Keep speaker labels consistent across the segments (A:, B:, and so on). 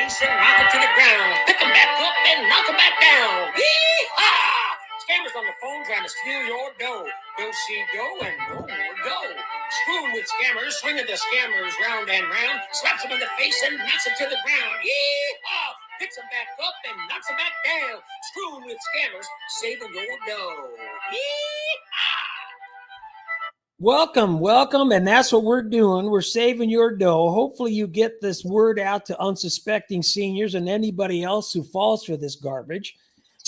A: face and knock it to the ground. Pick them back up and knock them back down. Yee-haw! Scammers on the phone trying to steal your dough. Go see go and no more go. Screwing with scammers, swinging the scammers round and round. Slaps them in the face and knocks them to the ground. Yee-haw! Picks them back up and knocks them back down. Screwing with scammers, saving your dough. Yee-haw!
B: Welcome, and that's what we're doing. We're saving your dough. Hopefully you get this word out to unsuspecting seniors and anybody else who falls for this garbage.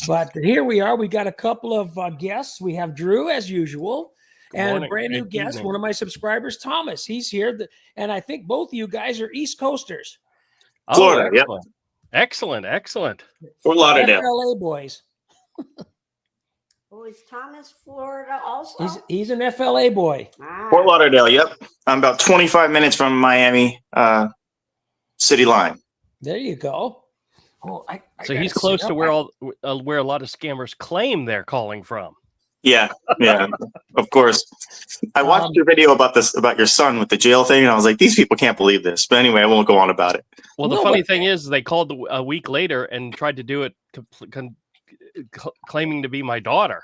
B: But here we are. We got a couple of guests. We have Drew, as usual, and a brand new guest, one of my subscribers, Thomas. He's here, and I think both of you guys are East Coasters.
C: Florida,
D: Excellent.
C: Fort Lauderdale.
B: FLA boys.
E: Oh, is Thomas Florida also?
B: He's an FLA boy.
C: Fort Lauderdale, yep. I'm about 25 minutes from Miami city line.
B: There you go. Oh,
D: So he's close to where where a lot of scammers claim they're calling from.
C: Yeah, of course. I watched your video about your son with the jail thing, and I was like, these people can't believe this. But anyway, I won't go on about it.
D: Well, the funny thing is, they called a week later and tried to do it claiming to be my daughter.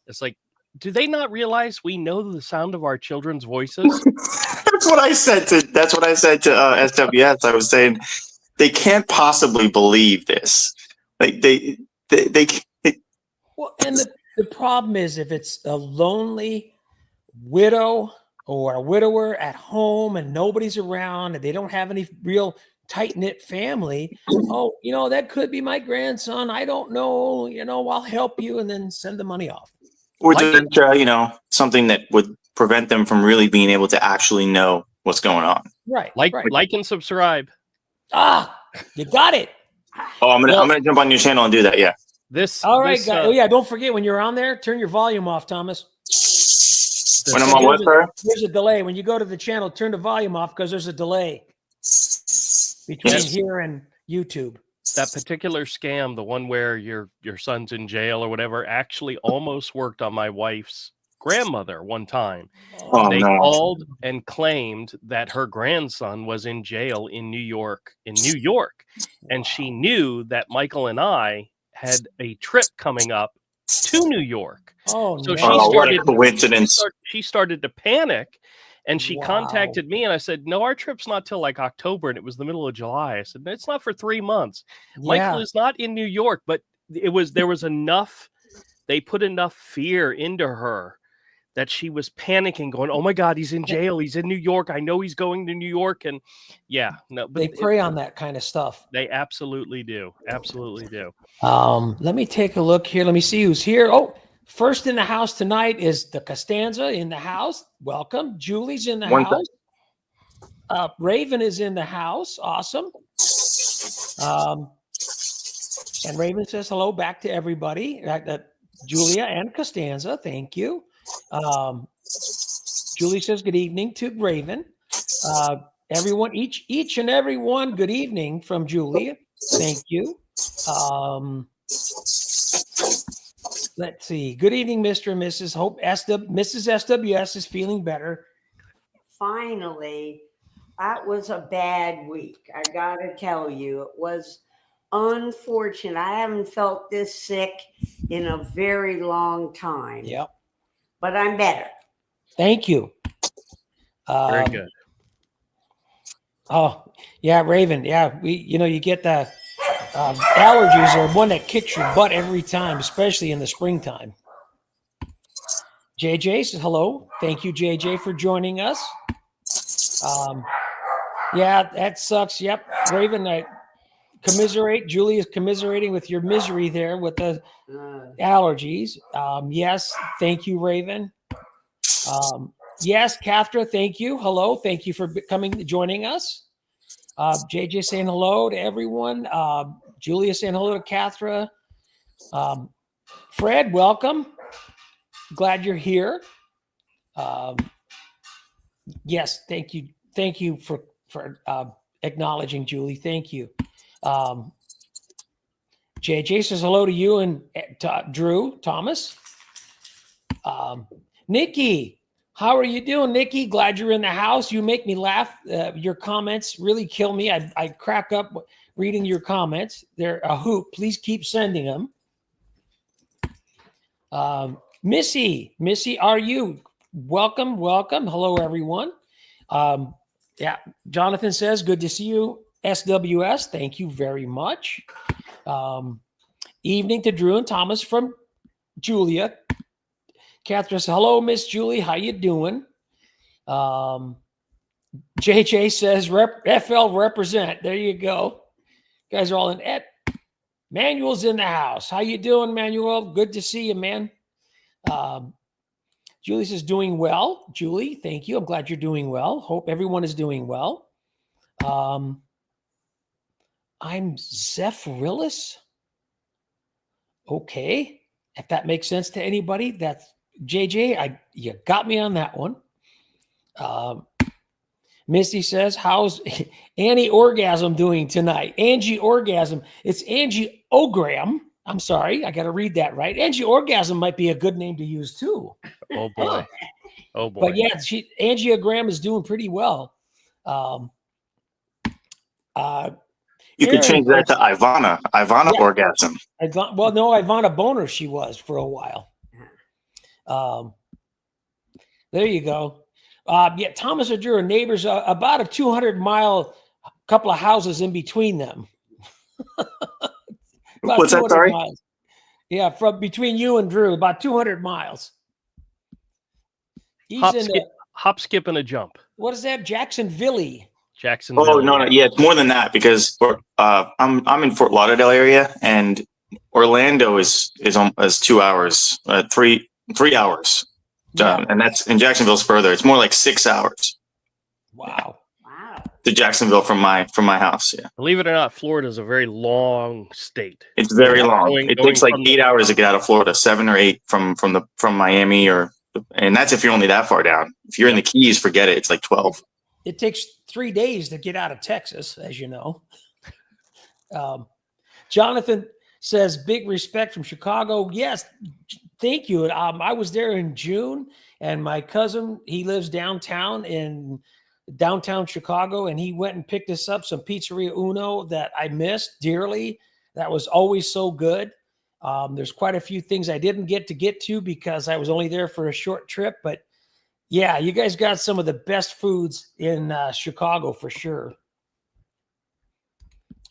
D: It's like, do they not realize we know the sound of our children's voices?
C: That's what I said to SWS. I was saying they can't possibly believe this. Like they
B: Well, and the problem is, if it's a lonely widow or a widower at home and nobody's around and they don't have any real tight-knit family, that could be my grandson. I don't know, I'll help you, and then send the money off.
C: Or something that would prevent them from really being able to actually know what's going on.
B: Right.
D: Like and subscribe.
B: You got it.
C: Oh, I'm gonna jump on your channel and do that. Yeah.
B: Guys. Don't forget, when you're on there, turn your volume off, Thomas.
C: When I'm on what, sir?
B: There's a delay. When you go to the channel, turn the volume off because there's a delay between here and YouTube.
D: That particular scam, the one where your son's in jail or whatever, actually almost worked on my wife's grandmother one time. They called and claimed that her grandson was in jail in New York. And she knew that Michael and I had a trip coming up to New York.
B: So
C: what a coincidence.
D: She started to panic. And she contacted me, and I said, no, our trip's not till like October, and it was the middle of July. I said, it's not for 3 months. Yeah. Michael is not in New York, but there was enough, they put enough fear into her that she was panicking, going, oh my God, he's in jail. He's in New York. I know he's going to New York. And but
B: they prey on that kind of stuff.
D: They absolutely do.
B: Let me take a look here. Let me see who's here. Oh, first in the house tonight is the Costanza in the house. Welcome. Julie's in the house. Raven is in the house. Awesome. And Raven says hello back to everybody. Julia and Costanza, thank you. Julie says good evening to Raven. Everyone, each and every one, good evening from Julia. Thank you. Let's see. Good evening, Mr. and Mrs. Hope Mrs. SWS is feeling better.
E: Finally, that was a bad week. I got to tell you, it was unfortunate. I haven't felt this sick in a very long time.
B: Yep.
E: But I'm better.
B: Thank you.
D: Very good.
B: Oh, yeah, Raven. Yeah, you get the allergies are one that kicks your butt every time, especially in the springtime. JJ says hello. Thank you, JJ, for joining us. Yeah, that sucks. Yep, Raven, I commiserate. Julie is commiserating with your misery there with the allergies. Yes, thank you, Raven. Yes, Kathra, thank you. Hello, thank you for joining us. JJ saying hello to everyone. Julia saying hello to Kathra. Fred, welcome. Glad you're here. Yes, thank you. Thank you for acknowledging Julie. Thank you. JJ says hello to you and Drew, Thomas. Nikki, how are you doing, Nikki? Glad you're in the house. You make me laugh. Your comments really kill me. I crack up reading your comments. They're a hoot. Please keep sending them. Missy, are you? Welcome. Hello, everyone. Yeah, Jonathan says, good to see you. SWS, thank you very much. Evening to Drew and Thomas from Julia. Catherine says, hello, Miss Julie. How you doing? JJ says, FL represent. There you go. You guys are all in it. Manuel's in the house. How you doing, Manuel? Good to see you, man. Julie says, doing well. Julie, thank you. I'm glad you're doing well. Hope everyone is doing well. I'm Zephyrillis. Okay. If that makes sense to anybody, that's JJ. You got me on that one. Misty says, how's Annie Orgasm doing tonight? Angie Orgasm. It's Angie Ogram. I'm sorry. I got to read that right. Angie Orgasm might be a good name to use too.
D: Oh boy. Oh boy.
B: But yeah, Angiogram is doing pretty well.
C: You could change that to Ivana. Ivana Orgasm.
B: Well, no, Ivana Boner she was for a while. There you go. Yeah, Thomas and Drew are neighbors, about a 200-mile couple of houses in between them.
C: What's that, sorry?
B: Miles. Yeah, from between you and Drew, about 200 miles.
D: Hop, skip, and a jump.
B: What is that? Jacksonville.
C: Oh, no. Yeah, it's more than that because I'm in Fort Lauderdale area, and Orlando is 2 hours, 3 hours.
B: Yeah.
C: And that's in Jacksonville's further. It's more like 6 hours.
B: Wow.
C: To Jacksonville from my house. Yeah.
D: Believe it or not, Florida is a very long state.
C: It's very long. It takes like 8 hours to get out of Florida, 7 or 8 from Miami, and that's if you're only that far down. If you're in the Keys, forget it. It's like 12.
B: It takes 3 days to get out of Texas, as you know. Jonathan says, big respect from Chicago. Yes, thank you. I was there in June, and my cousin, he lives downtown in downtown Chicago, and he went and picked us up some Pizzeria Uno that I missed dearly. That was always so good. There's quite a few things I didn't get to because I was only there for a short trip, but yeah, you guys got some of the best foods in Chicago for sure.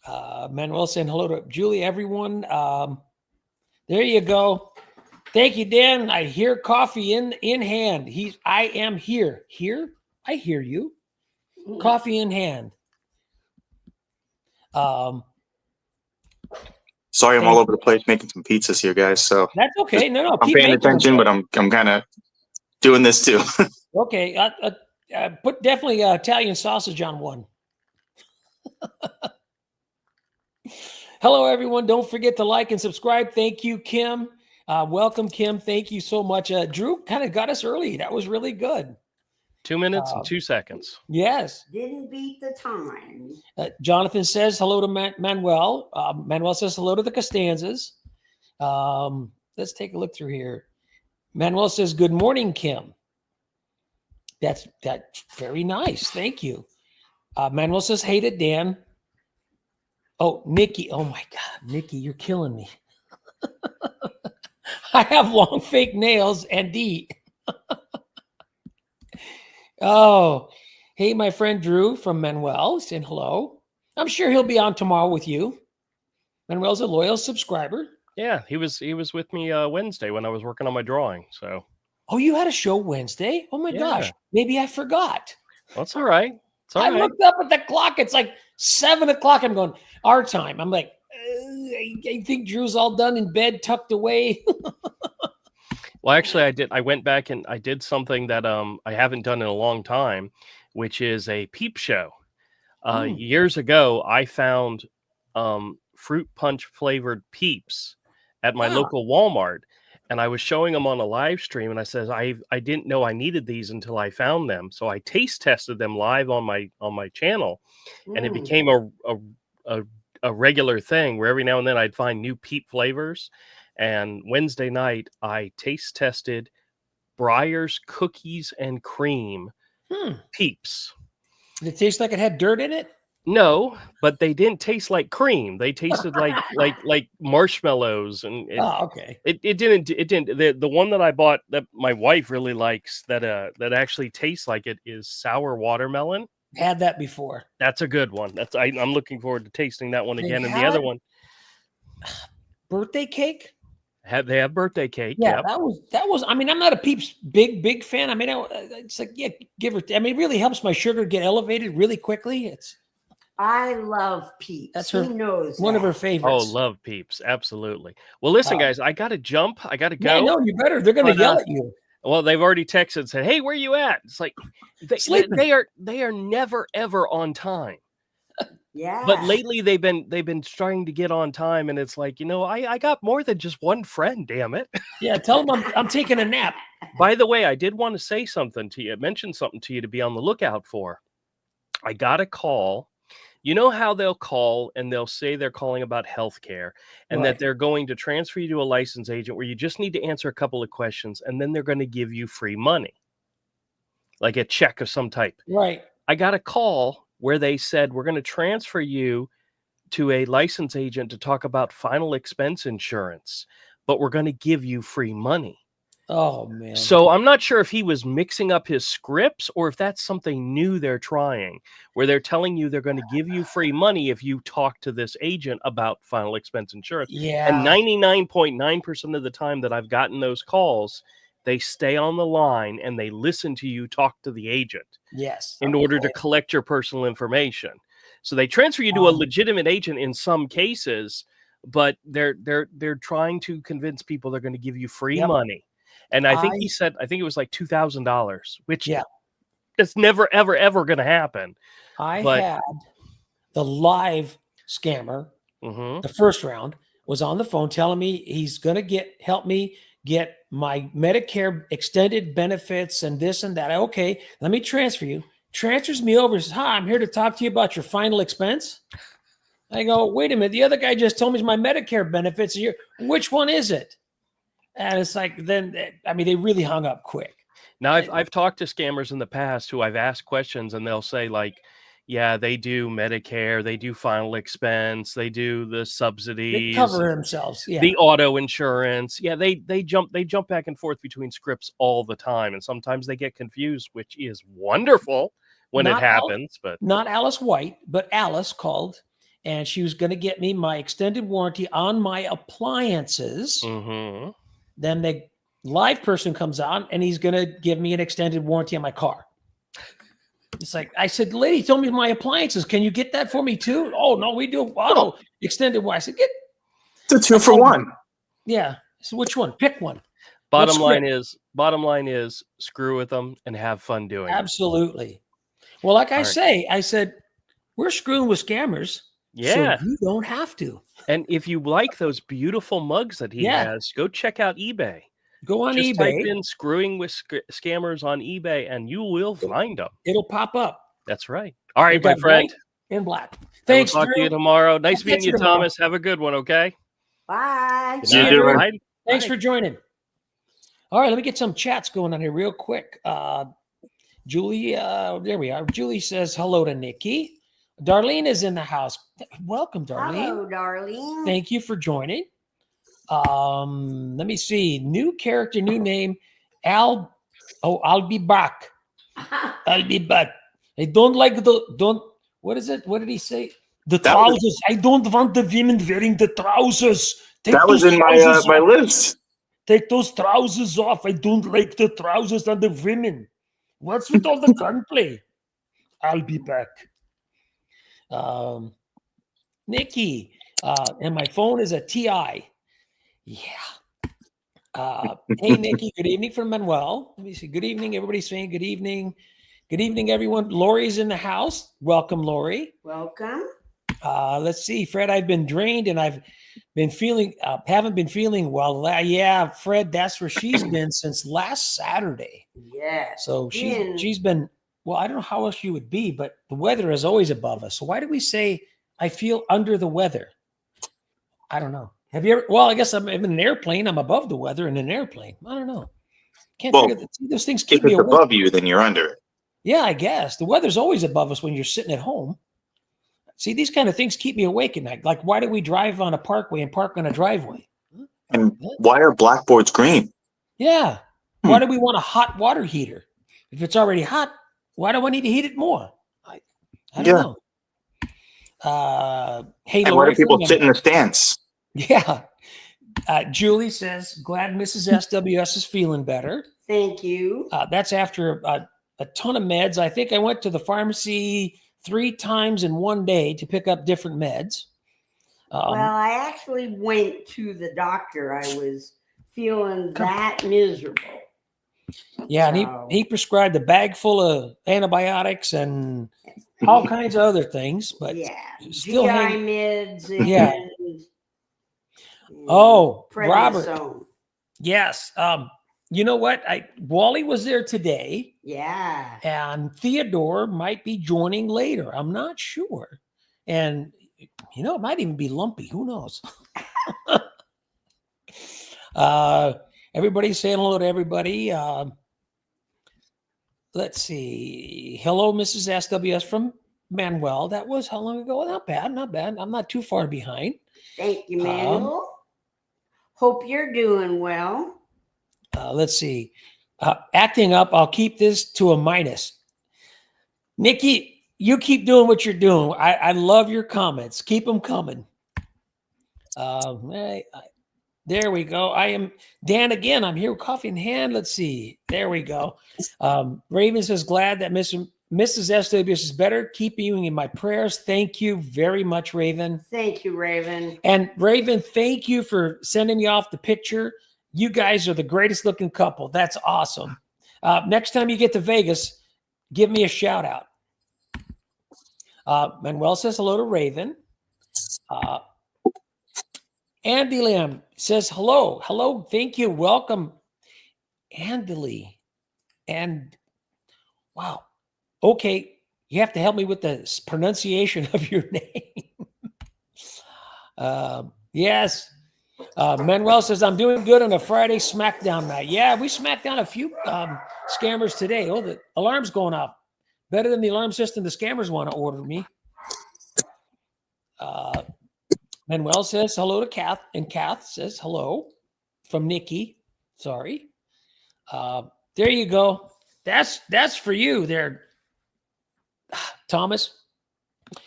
B: Manuel saying hello to Julie, everyone. There you go. Thank you, Dan. I hear coffee in hand. I am here. Here? I hear you. Coffee in hand.
C: Sorry, I'm all over the place making some pizzas here, guys. So
B: that's okay. No.
C: I'm paying attention, but I'm kind of doing this too.
B: Okay. Put definitely Italian sausage on one. Hello, everyone. Don't forget to like and subscribe. Thank you, Kim. Welcome, Kim. Thank you so much. Drew kind of got us early. That was really good.
D: 2 minutes and 2 seconds.
B: Yes.
E: Didn't beat the time.
B: Jonathan says hello to Manuel. Manuel says hello to the Costanzas. Let's take a look through here. Manuel says, good morning, Kim. That's very nice. Thank you. Manuel says, hey to Dan. Oh, Nikki. Oh, my God. Nikki, you're killing me. I have long fake nails and eat. Oh, hey, my friend Drew from Manuel saying hello. I'm sure he'll be on tomorrow with you. Manuel's a loyal subscriber.
D: Yeah, he was with me Wednesday when I was working on my drawing. So.
B: Oh, you had a show Wednesday? Oh my gosh, maybe I forgot.
D: Well, that's all right. It's all right.
B: Looked up at the clock. It's like 7 o'clock. I'm going, our time. I'm like, I think Drew's all done in bed, tucked away.
D: Well, actually, I went back and I did something that I haven't done in a long time, which is a Peep show. Years ago, I found fruit punch flavored Peeps at my local Walmart, and I was showing them on a live stream. And I says, I didn't know I needed these until I found them, so I taste tested them live on my channel, and it became a regular thing where every now and then I'd find new Peep flavors. And Wednesday night, I taste tested Breyer's Cookies and Cream Peeps.
B: Did it taste like it had dirt in it?
D: No, but they didn't taste like cream. They tasted like marshmallows, and
B: Oh, okay.
D: it didn't. The one that I bought that my wife really likes that actually tastes like it is sour watermelon.
B: Had that before.
D: That's a good one. I'm looking forward to tasting that one
B: They
D: again. And the other one,
B: birthday cake.
D: they have birthday cake.
B: Yeah,
D: Yep.
B: that was. I mean, I'm not a Peeps big fan. I mean, it's like, yeah, give her. I mean, it really helps my sugar get elevated really quickly.
E: I love Peeps.
B: That's
E: Who knows
B: one of
E: that?
B: her favorites.
D: Oh, love Peeps. Absolutely. Well, listen, guys, I got to jump. I got to go.
B: Yeah, no, you better. They're going to yell at you.
D: Well, they've already texted and said, "Hey, where you at?" It's like they are never ever on time.
E: Yeah.
D: But lately they've been trying to get on time, and it's like, I got more than just one friend, damn it.
B: Yeah, tell them I'm taking a nap.
D: By the way, I did want to say something to you, mention something to you to be on the lookout for. I got a call. You know how they'll call and they'll say they're calling about healthcare and that they're going to transfer you to a licensed agent where you just need to answer a couple of questions and then they're going to give you free money, like a check of some type.
B: Right.
D: I got a call where they said, we're going to transfer you to a licensed agent to talk about final expense insurance, but we're going to give you free money.
B: Oh, man.
D: So I'm not sure if he was mixing up his scripts or if that's something new they're trying, where they're telling you they're going to give you free money if you talk to this agent about final expense insurance.
B: Yeah.
D: And 99.9% of the time that I've gotten those calls, they stay on the line and they listen to you talk to the agent.
B: Yes.
D: In order to collect your personal information. So they transfer you to a legitimate agent in some cases, but they're trying to convince people they're going to give you free money. And I think he said, I think it was like $2,000, which it's never, ever, ever going to happen.
B: I had the live scammer, the first round, was on the phone telling me he's going to help me get my Medicare extended benefits and this and that. Okay, let me transfer you. Transfers me over. Says, "Hi, I'm here to talk to you about your final expense." I go, "Wait a minute. The other guy just told me it's my Medicare benefits. Which one is it?" And it's like, then, I mean, they really hung up quick.
D: Now, I've talked to scammers in the past who I've asked questions and they'll say like, yeah, they do Medicare, they do final expense, they do the subsidies,
B: they cover themselves,
D: the auto insurance. Yeah, they jump back and forth between scripts all the time, and sometimes they get confused, which is wonderful when it happens. But
B: not Alice White, but Alice called, and she was going to get me my extended warranty on my appliances. Then the live person comes on, and he's going to give me an extended warranty on my car. It's like, I said, lady told me my appliances. Can you get that for me too? Oh, no, we do auto extended warranty. I said,
C: it's a 2-for-1.
B: Yeah. So which one? Pick one.
D: Bottom line is screw with them and have fun doing it.
B: Absolutely. Well, like I said, we're screwing with scammers.
D: Yeah.
B: So you don't have to.
D: And if you like those beautiful mugs that he has, go check out eBay.
B: Go on
D: Just
B: eBay.
D: type in screwing with scammers on eBay and you will find them.
B: It'll pop up.
D: That's right. All right, my friend.
B: In black. Thanks,
D: We'll talk to you tomorrow. Nice meeting you, Thomas. Have a good one, okay?
E: Bye.
B: See you, everyone. Thanks for joining. All right, let me get some chats going on here real quick. Julie, there we are. Julie says hello to Nikki. Darlene is in the house. Welcome, Darlene.
E: Hello, Darlene.
B: Thank you for joining. Let me see. New character, new name. I'll be back. I'll be back. I don't like what is it? What did he say? The trousers. I don't want the women wearing the trousers.
C: That was in my list.
B: Take those trousers off. I don't like the trousers on the women. What's with all the gunplay? I'll be back. Nikki, and my phone is a TI. Yeah. Hey, Nikki, good evening from Manuel. Let me see. Good evening. Everybody's saying good evening. Good evening, everyone. Lori's in the house. Welcome, Lori.
E: Welcome.
B: Let's see. Fred, I've been drained and I've been feeling, haven't been feeling well. Yeah, Fred, that's where she's been since last Saturday.
E: Yeah.
B: So she's been, well, I don't know how else she would be, but the weather is always above us. So why do we say I feel under the weather? I don't know. Have you ever? Well, I guess I'm in an airplane. I'm above the weather in an airplane. I don't know. Can't figure that. Those things keep me
C: awake. If it's above
B: you,
C: then you're under it.
B: Yeah, I guess the weather's always above us when you're sitting at home. See, these kind of things keep me awake at night. Like, why do we drive on a parkway and park on a driveway?
C: And why are blackboards green?
B: Yeah. Why do we want a hot water heater? If it's already hot, why do I need to heat it more? I don't know. Hey,
C: And why do people sit in the stands?
B: Yeah. Julie says, glad Mrs. SWS is feeling better.
E: Thank you.
B: That's after a ton of meds. I think I went to the pharmacy 3 times in one day to pick up different meds.
E: Well, I actually went to the doctor. I was feeling that miserable.
B: Yeah, and he prescribed a bag full of antibiotics and all kinds of other things, but still
E: GI meds. And,
B: Robert. Yes. You know what? Wally was there today.
E: Yeah.
B: And Theodore might be joining later. I'm not sure. And it might even be Lumpy. Who knows? Everybody's saying hello to everybody. Let's see. Hello, Mrs. SWS from Manuel. That was how long ago? Not bad. Not bad. I'm not too far behind.
E: Thank you, Manuel. Hope you're doing well.
B: Let's see. Acting up, I'll keep this to a minus. Nikki, you keep doing what you're doing. I love your comments. Keep them coming. There we go. I am Dan again. I'm here with coffee in hand. Let's see. There we go. Raven says, glad that Mrs. SWS is better. Keep you in my prayers. Thank you very much, Raven.
E: Thank you, Raven.
B: And Raven, thank you for sending me off the picture. You guys are the greatest looking couple. That's awesome. Next time you get to Vegas, give me a shout out. Manuel says hello to Raven. Andy Lamb says hello. Hello. Thank you. Welcome. Andy. And wow. Okay. You have to help me with the pronunciation of your name. Yes. Manuel says, I'm doing good on a Friday SmackDown night. Yeah, we smacked down a few scammers today. Oh, the alarm's going off. Better than the alarm system the scammers want to order me. Manuel says hello to Kath, and Kath says hello from Nikki. Sorry. There you go. That's for you there, Thomas.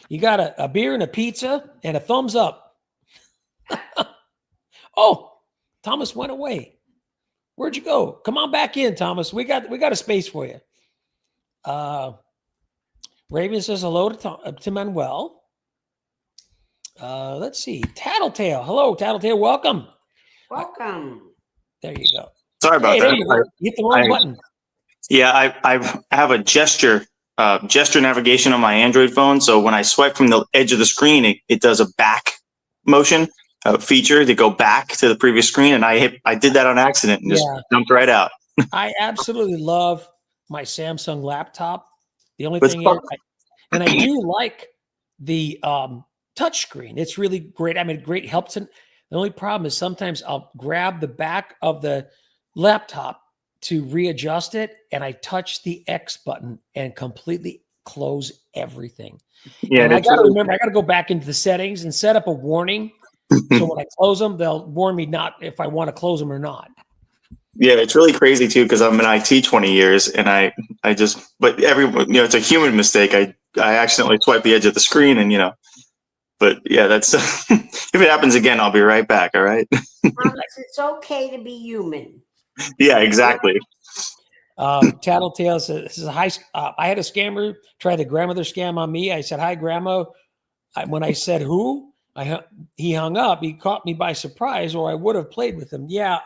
B: You got a beer and a pizza and a thumbs up. Oh, Thomas went away. Where'd you go? Come on back in, Thomas. We got a space for you. Raven says hello to Manuel. Let's see. Tattletale. Hello, Tattletale. Welcome.
E: Welcome.
B: There you go.
C: Sorry about that.
B: There you go. You hit the wrong button.
C: Yeah, I have a gesture navigation on my Android phone. So when I swipe from the edge of the screen, it does a back motion feature to go back to the previous screen. And I did that on accident and just jumped right out.
B: I absolutely love my Samsung laptop. The only thing is, and I do like the touch screen. It's really great. I mean, great helps. The only problem is sometimes I'll grab the back of the laptop to readjust it, and I touch the X button and completely close everything. Yeah, and I got to remember, I got to go back into the settings and set up a warning. So when I close them, they'll warn me not if I want to close them or not.
C: Yeah, it's really crazy too, because I'm in IT 20 years, and but everyone, it's a human mistake. I accidentally swipe the edge of the screen, and but yeah, that's if it happens again, I'll be right back. All right.
E: It's okay to be human.
C: Yeah, exactly.
B: Tattletale says, "This is I had a scammer try the grandmother scam on me. I said, 'Hi, Grandma.' When I said who, he hung up. He caught me by surprise, or I would have played with him. Yeah.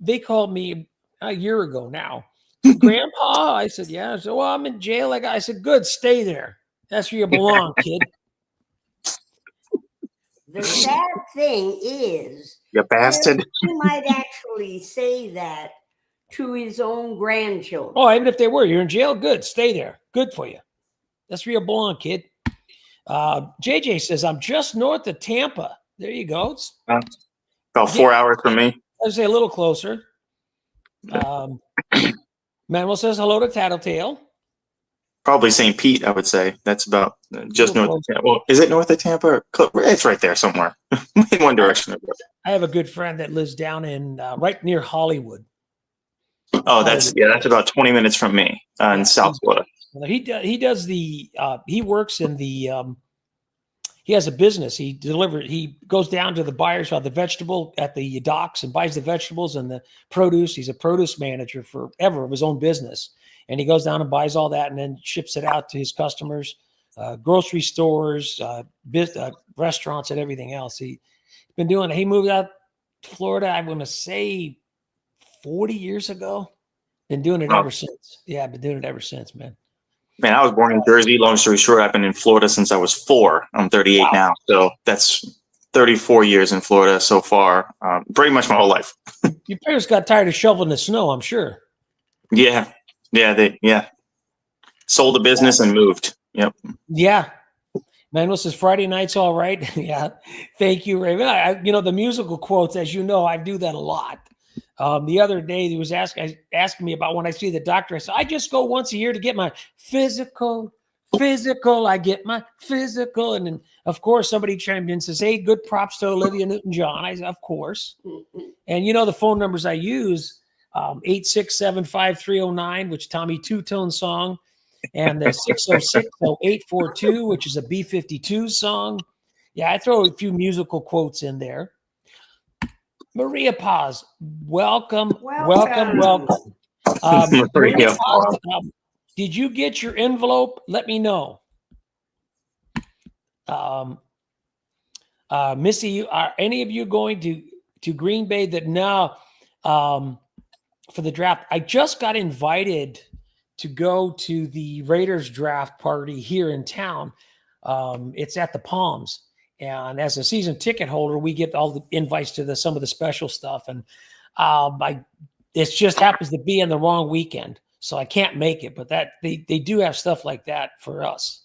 B: They called me a year ago now. Grandpa, I said, yeah. So I'm in jail. I said, good, stay there. That's where you belong, kid.
E: The sad thing is,
C: you bastard.
E: He might actually say that to his own grandchildren.
B: Oh, even if they were, you're in jail. Good, stay there. Good for you. That's where you belong, kid. JJ says, I'm just north of Tampa. There you go. It's
C: about 4 hours from me.
B: I'd say a little closer. Manuel says hello to Tattletale.
C: Probably St. Pete, I would say. That's about just north of Tampa. Well, is it north of Tampa? It's right there somewhere in one direction.
B: I have a good friend that lives down in right near Hollywood.
C: Oh, that's about 20 minutes from me in South Florida.
B: He does the he works in the he has a business. He goes down to the buyers of the vegetable at the docks and buys the vegetables and the produce. He's a produce manager forever of his own business. And he goes down and buys all that and then ships it out to his customers, grocery stores, restaurants, and everything else. He's been doing it. He moved out to Florida, I want to say 40 years ago. Been doing it ever since. Yeah, I've been doing it ever since, man.
C: Man, I was born in Jersey. Long story short, I've been in Florida since I was 4. I'm 38 now. So that's 34 years in Florida so far. Pretty much my whole life.
B: Your parents got tired of shoveling the snow, I'm sure.
C: Yeah. They sold the business and moved. Yep.
B: Yeah. Man, says Friday night's all right. Yeah. Thank you, Raven. The musical quotes, as you know, I do that a lot. The other day, he was asking me about when I see the doctor. I said, I just go once a year to get my physical. I get my physical. And then, of course, somebody chimed in and says, hey, good props to Olivia Newton-John. I said, of course. And the phone numbers I use, 867-5309, which Tommy Two-Tone song, and the 606-0842, which is a B-52 song. Yeah, I throw a few musical quotes in there. Maria Paz, welcome. Maria Paz, did you get your envelope? Let me know. Missy, are any of you going to Green Bay for the draft? I just got invited to go to the Raiders draft party here in town. It's at the Palms. And as a season ticket holder, we get all the invites to some of the special stuff. And it just happens to be in the wrong weekend. So I can't make it. But they do have stuff like that for us.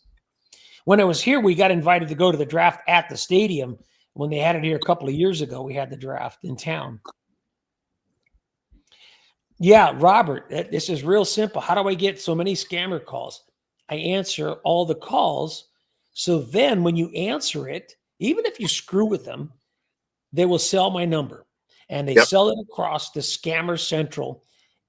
B: When I was here, we got invited to go to the draft at the stadium. When they had it here a couple of years ago, we had the draft in town. Yeah, Robert, this is real simple. How do I get so many scammer calls? I answer all the calls. So then when you answer it, even if you screw with them, they will sell my number. And they sell it across the Scammer Central.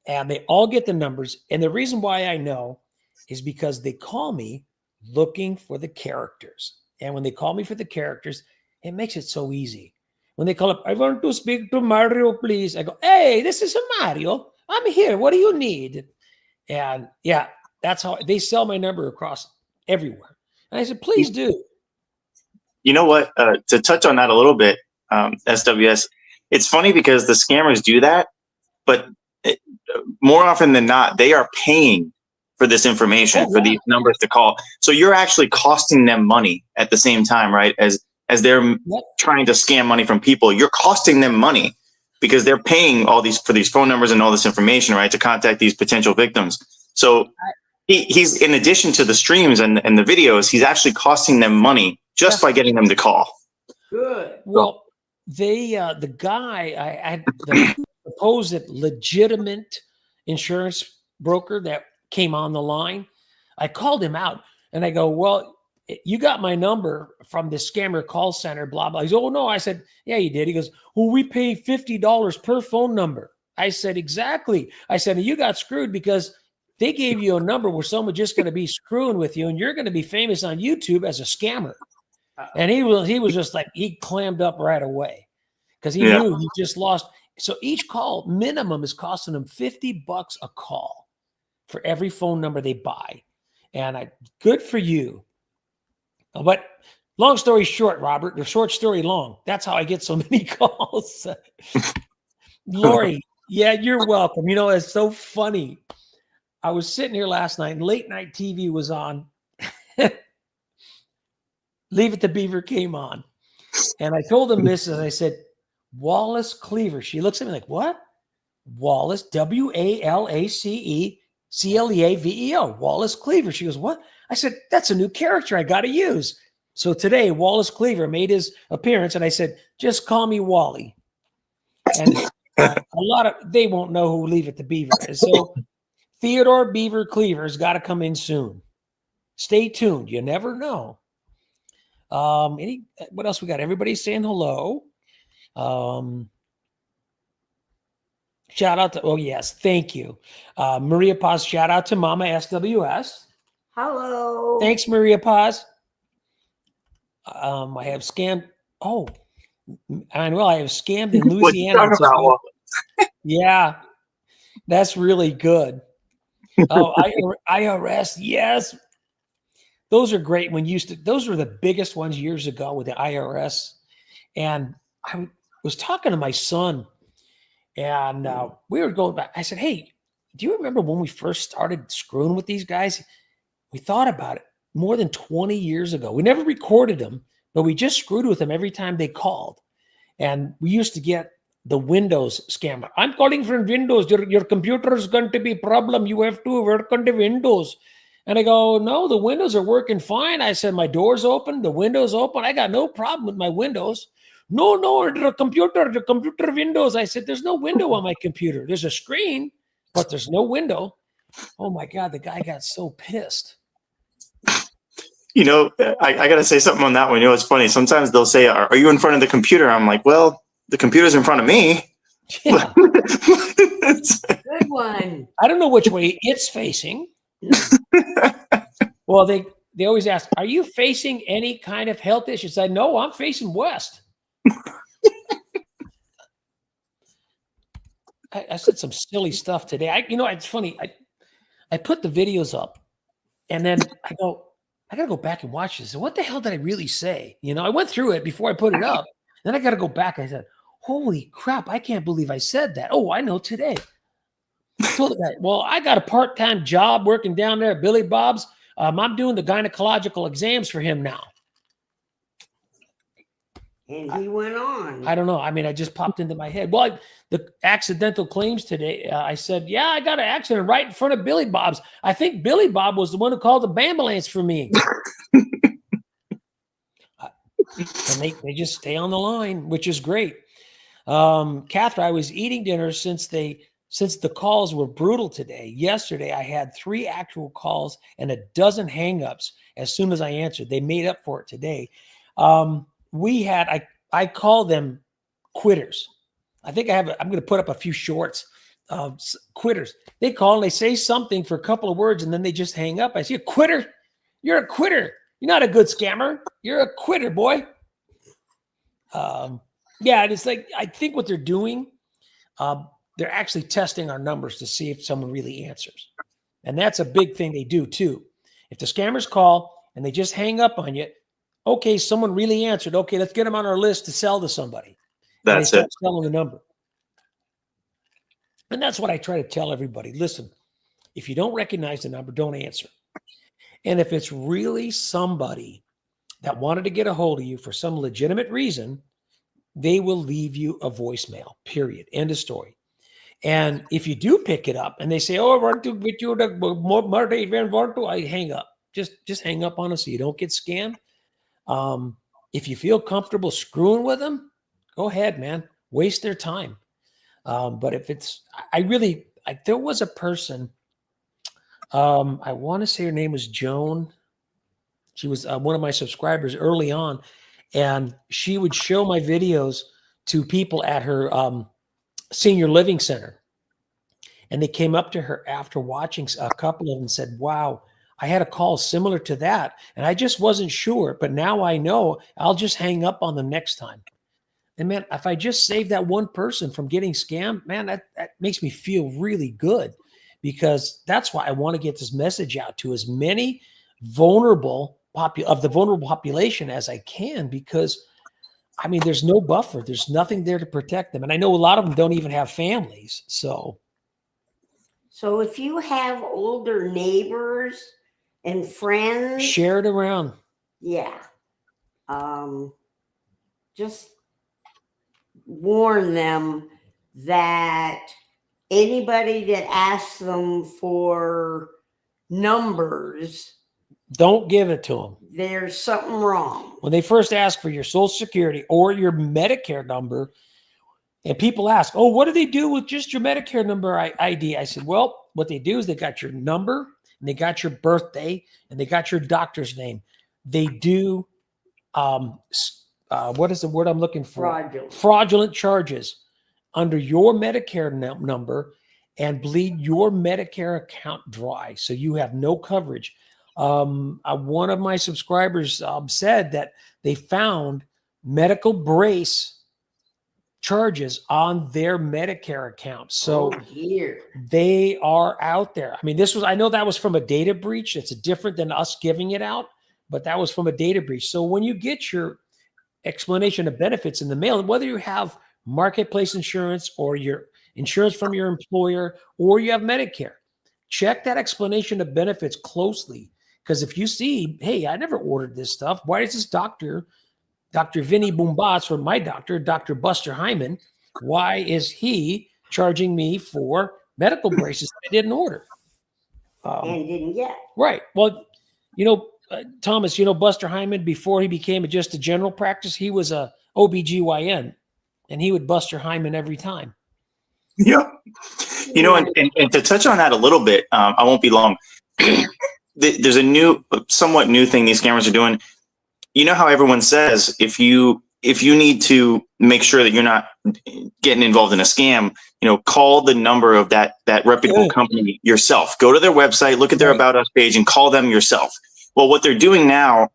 B: And they all get the numbers. And the reason why I know is because they call me looking for the characters. And when they call me for the characters, it makes it so easy. When they call up, I want to speak to Mario, please. I go, hey, this is Mario. I'm here. What do you need? And yeah, that's how they sell my number across everywhere. And I said, please do.
C: You know what? To touch on that a little bit, SWS, it's funny because the scammers do that, but more often than not, they are paying for this information, for these numbers to call. So you're actually costing them money at the same time, right? As they're trying to scam money from people, you're costing them money because they're paying for these phone numbers and all this information, right, to contact these potential victims. So he's, in addition to the streams and the videos, he's actually costing them money just by getting them to call.
E: Good.
B: Well, the guy, I had the supposed legitimate insurance broker that came on the line. I called him out and I go, well, you got my number from the scammer call center, blah, blah. He goes, oh, no. I said, yeah, you did. He goes, well, we pay $50 per phone number. I said, exactly. I said, you got screwed because they gave you a number where someone's just going to be screwing with you and you're going to be famous on YouTube as a scammer. And he was just like, he clammed up right away because he knew he just lost. So each call minimum is costing them $50 a call for every phone number they buy. And good for you. But long story short, Robert, the short story long. That's how I get so many calls. Lori, yeah, you're welcome. It's so funny. I was sitting here last night and late night TV was on. Leave It to Beaver came on. And I told him this, and I said, Wallace Cleaver. She looks at me like, what? Wallace, WALACECLEAVEO, Wallace Cleaver. She goes, what? I said, that's a new character I got to use. So today, Wallace Cleaver made his appearance, and I said, just call me Wally. And they won't know who Leave It to Beaver is. So Theodore Beaver Cleaver has got to come in soon. Stay tuned. You never know. What else we got? Everybody's saying hello. Shout out to, oh yes, thank you. Maria Paz, shout out to Mama SWS.
E: Hello.
B: Thanks, Maria Paz. I have scammed. Oh, I know I have scammed in
C: What you
B: Louisiana.
C: talking about?
B: Yeah, that's really good. Oh, IRS, yes. Those are great. Those were the biggest ones years ago with the IRS. And I was talking to my son, and we were going back. I said, hey, do you remember when we first started screwing with these guys? We thought about it more than 20 years ago. We never recorded them, but we just screwed with them every time they called. And we used to get the Windows scammer. I'm calling from Windows. Your computer is going to be a problem. You have to work on the Windows. And I go, no, the windows are working fine. I said, my door's open, the window's open. I got no problem with my windows. No, the computer windows. I said, there's no window on my computer. There's a screen, but there's no window. Oh my God, the guy got so pissed.
C: You know, I got to say something on that one. You know, it's funny. Sometimes they'll say, are you in front of the computer? I'm like, well, the computer's in front of me.
B: Yeah.
E: Good one.
B: I don't know which way it's facing. Well, they always ask, are you facing any kind of health issues? I said, no, I'm facing west. I said some silly stuff today. It's funny. I put the videos up, and then I go, I got to go back and watch this. What the hell did I really say? I went through it before I put it up. Then I got to go back. I said, holy crap, I can't believe I said that. Oh, I know today. I told the guy, well, I got a part-time job working down there at Billy Bob's. I'm doing the gynecological exams for him now.
E: And he went on.
B: I don't know. I mean, I just popped into my head. Well, the accidental claims today, I said, yeah, I got an accident right in front of Billy Bob's. I think Billy Bob was the one who called the ambulance for me. And they just stay on the line, which is great. Catherine, I was eating dinner since the calls were brutal today. Yesterday, I had 3 actual calls and a dozen hangups as soon as I answered. They made up for it today. I call them quitters. I think I'm going to put up a few shorts of quitters. They call and they say something for a couple of words and then they just hang up. I say, a quitter? You're a quitter. You're not a good scammer. You're a quitter, boy. Yeah, it's like, I think what they're doing, they're actually testing our numbers to see if someone really answers. And that's a big thing they do too. If the scammers call and they just hang up on you, okay, someone really answered. Okay, let's get them on our list to sell to somebody.
C: That's it.
B: Selling the number. And that's what I try to tell everybody. Listen, if you don't recognize the number, don't answer. And if it's really somebody that wanted to get a hold of you for some legitimate reason, they will leave you a voicemail, period. End of story. And if you do pick it up and they say, oh, I want to get you the more event, I hang up. Just hang up on us so you don't get scammed. If you feel comfortable screwing with them, go ahead, man. Waste their time. But if it's, there was a person, I want to say her name was Joan. She was one of my subscribers early on, and she would show my videos to people at her senior living center. And they came up to her after watching a couple of them and said, wow, I had a call similar to that. And I just wasn't sure, but now I know. I'll just hang up on them next time. And man, if I just save that one person from getting scammed, man, that makes me feel really good, because that's why I want to get this message out to as many vulnerable population as I can, because I mean, there's no buffer. There's nothing there to protect them. And I know a lot of them don't even have families. So
E: if you have older neighbors and friends,
B: share it around.
E: Yeah. Just warn them that anybody that asks them for numbers,
B: don't give it to them.
E: There's something wrong.
B: When they first ask for your Social Security or your Medicare number, and people ask, oh, what do they do with just your Medicare number ID? I said, well, what they do is they got your number, and they got your birthday and they got your doctor's name, they do what is the word I'm looking for? Fraudulent charges under your Medicare number and bleed your Medicare account dry. So you have no coverage. One of my subscribers said that they found medical brace charges on their Medicare account. So they are out there. I mean, I know that was from a data breach. It's different than us giving it out, but that was from a data breach. So when you get your explanation of benefits in the mail, whether you have marketplace insurance or your insurance from your employer or you have Medicare, check that explanation of benefits closely. Because if you see, hey, I never ordered this stuff. Why is this Dr. Vinny Boombas from my doctor, Dr. Buster Hyman, why is he charging me for medical braces that I didn't order?
E: And didn't get.
B: Right. Well, Thomas, Buster Hyman, before he became just a general practice, he was a OBGYN, and he would Buster Hyman every time.
C: Yeah. And to touch on that a little bit, I won't be long. There's a somewhat new thing these scammers are doing. You know how everyone says if you need to make sure that you're not getting involved in a scam, call the number of that reputable company yourself. Go to their website, look at their About Us page, and call them yourself. Well, what they're doing now,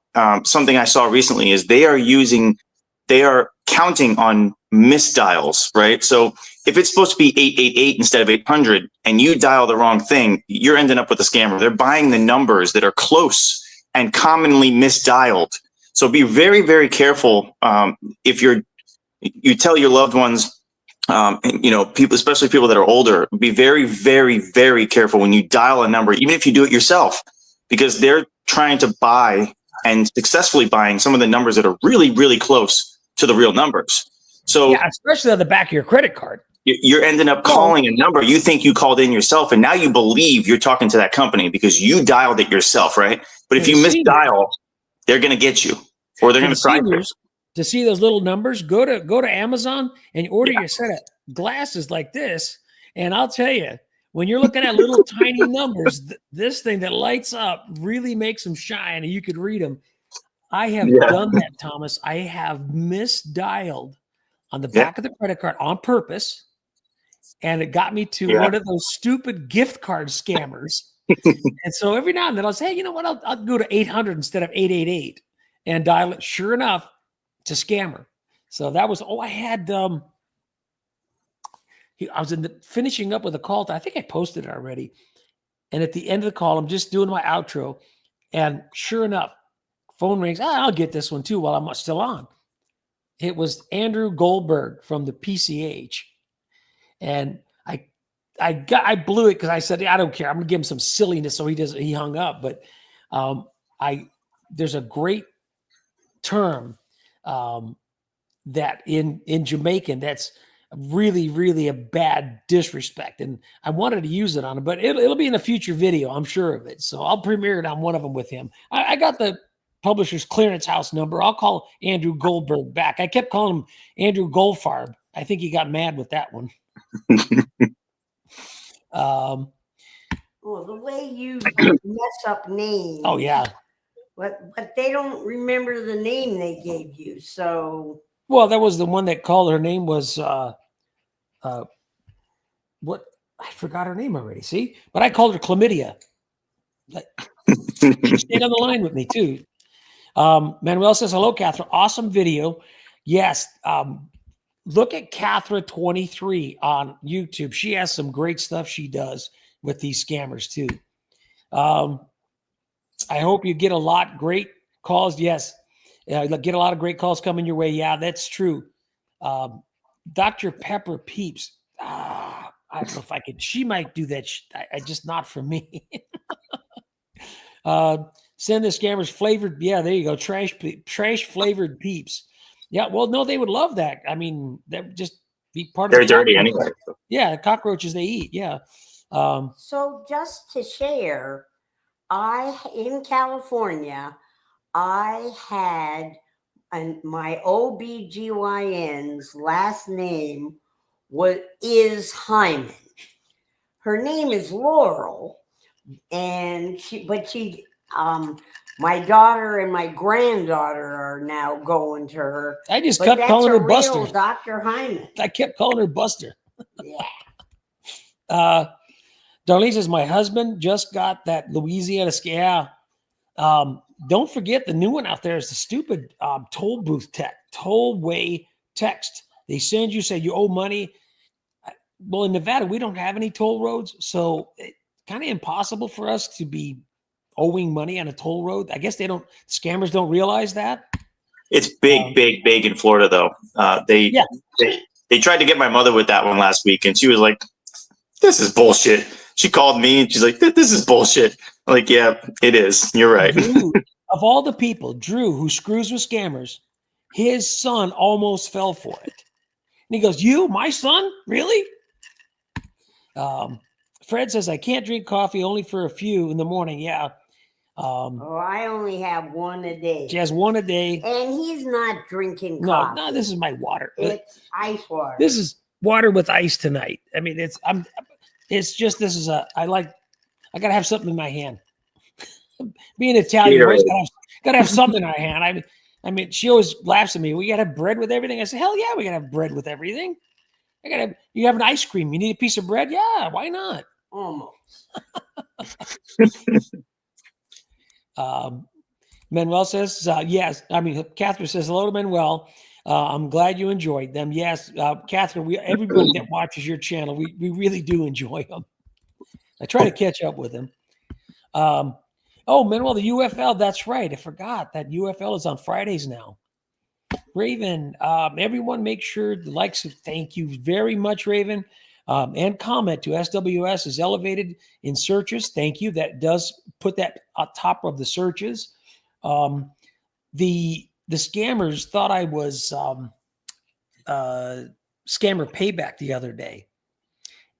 C: something I saw recently, is they are counting on misdials, right? So if it's supposed to be 888 instead of 800 and you dial the wrong thing, you're ending up with a scammer. They're buying the numbers that are close and commonly misdialed. So be very, very careful if you tell your loved ones, people, especially people that are older, be very, very, very careful when you dial a number, even if you do it yourself, because they're trying to buy and successfully buying some of the numbers that are really, really close to the real numbers. So
B: yeah, especially on the back of your credit card.
C: You're ending up calling a number you think you called in yourself, and now you believe you're talking to that company because you dialed it yourself, right? But if you misdial, they're going to get you, or they're going to try
B: to see those little numbers. Go to Amazon and order your set of glasses like this, and I'll tell you, when you're looking at little tiny numbers, this thing that lights up really makes them shine, and you could read them. I have done that, Thomas. I have misdialed on the back of the credit card on purpose, and it got me to one of those stupid gift card scammers. And so every now and then I'll say, hey, you know what? I'll go to 800 instead of 888 and dial it. Sure enough, it's a scammer. So that was, I had, I was finishing up with a call. I think I posted it already. And at the end of the call, I'm just doing my outro. And sure enough, phone rings. I'll get this one too while I'm still on. It was Andrew Goldberg from the PCH. And I blew it because I said, I don't care. I'm gonna give him some silliness. So he hung up. But there's a great term that in Jamaican that's really, really a bad disrespect. And I wanted to use it on him, but it'll be in a future video, I'm sure of it. So I'll premiere it on one of them with him. I got the publisher's clearance house number. I'll call Andrew Goldberg back. I kept calling him Andrew Goldfarb. I think he got mad with that one.
E: Well, the way you mess up names.
B: Oh yeah.
E: But they don't remember the name they gave you. So.
B: Well, that was the one that called. Her name was what? I forgot her name already. See, but I called her Chlamydia. She stayed on the line with me too. Manuel says, hello, Catherine. Awesome video. Yes. Look at Catherine 23 on YouTube. She has some great stuff she does with these scammers too. I hope you get a lot great calls. Yes. Get a lot of great calls coming your way. Yeah, that's true. Dr. Pepper Peeps. I don't know if I could. She might do that. I just not for me. Send the scammers flavored. Yeah, there you go. Trash flavored Peeps. Yeah, well, no, they would love that. I mean, that would just be part of.
C: They're dirty anyway.
B: Yeah, the cockroaches they eat. Yeah.
E: So just to share, in California, I had my OBGYN's last name is Hyman. Her name is Laurel, And my daughter and my granddaughter are now going to her.
B: I just
E: But
B: kept
E: that's
B: calling
E: a
B: her
E: real
B: Buster.
E: Dr. Hyman.
B: I kept calling her Buster.
E: Yeah.
B: Darlene says, my husband just got that Louisiana scale. Don't forget the new one out there is the stupid tollway text. They send you, say you owe money. Well, in Nevada, we don't have any toll roads, so it's kind of impossible for us to be owing money on a toll road. I guess scammers don't realize that.
C: It's big in Florida, though. They tried to get my mother with that one last week, and she was like, "This is bullshit." She called me, and she's like, "This is bullshit." I'm like, yeah, it is. You're right.
B: Drew, of all the people, Drew, who screws with scammers, his son almost fell for it. And he goes, "You, my son? Really?" Fred says, I can't drink coffee, only for a few in the morning. Yeah.
E: I only have one a day.
B: She has one a day.
E: And he's not drinking coffee.
B: No, this is my water.
E: It's ice water.
B: This is water with ice tonight. I mean, I gotta have something in my hand. Being Italian, you always gotta have something in our hand. I mean, she always laughs at me. We gotta have bread with everything. I said, hell yeah, we gotta have bread with everything. You have an ice cream. You need a piece of bread? Yeah, why not?
E: Almost.
B: Manuel says, yes. I mean, Catherine says, hello to Manuel. I'm glad you enjoyed them. Yes, Catherine, everybody that watches your channel, we really do enjoy them. I try to catch up with them. Manuel, the UFL, that's right. I forgot that UFL is on Fridays now. Raven, everyone make sure the likes. Thank you very much, Raven. And comment to SWS is elevated in searches. Thank you. That does put that on top of the searches. The scammers thought I was scammer payback the other day.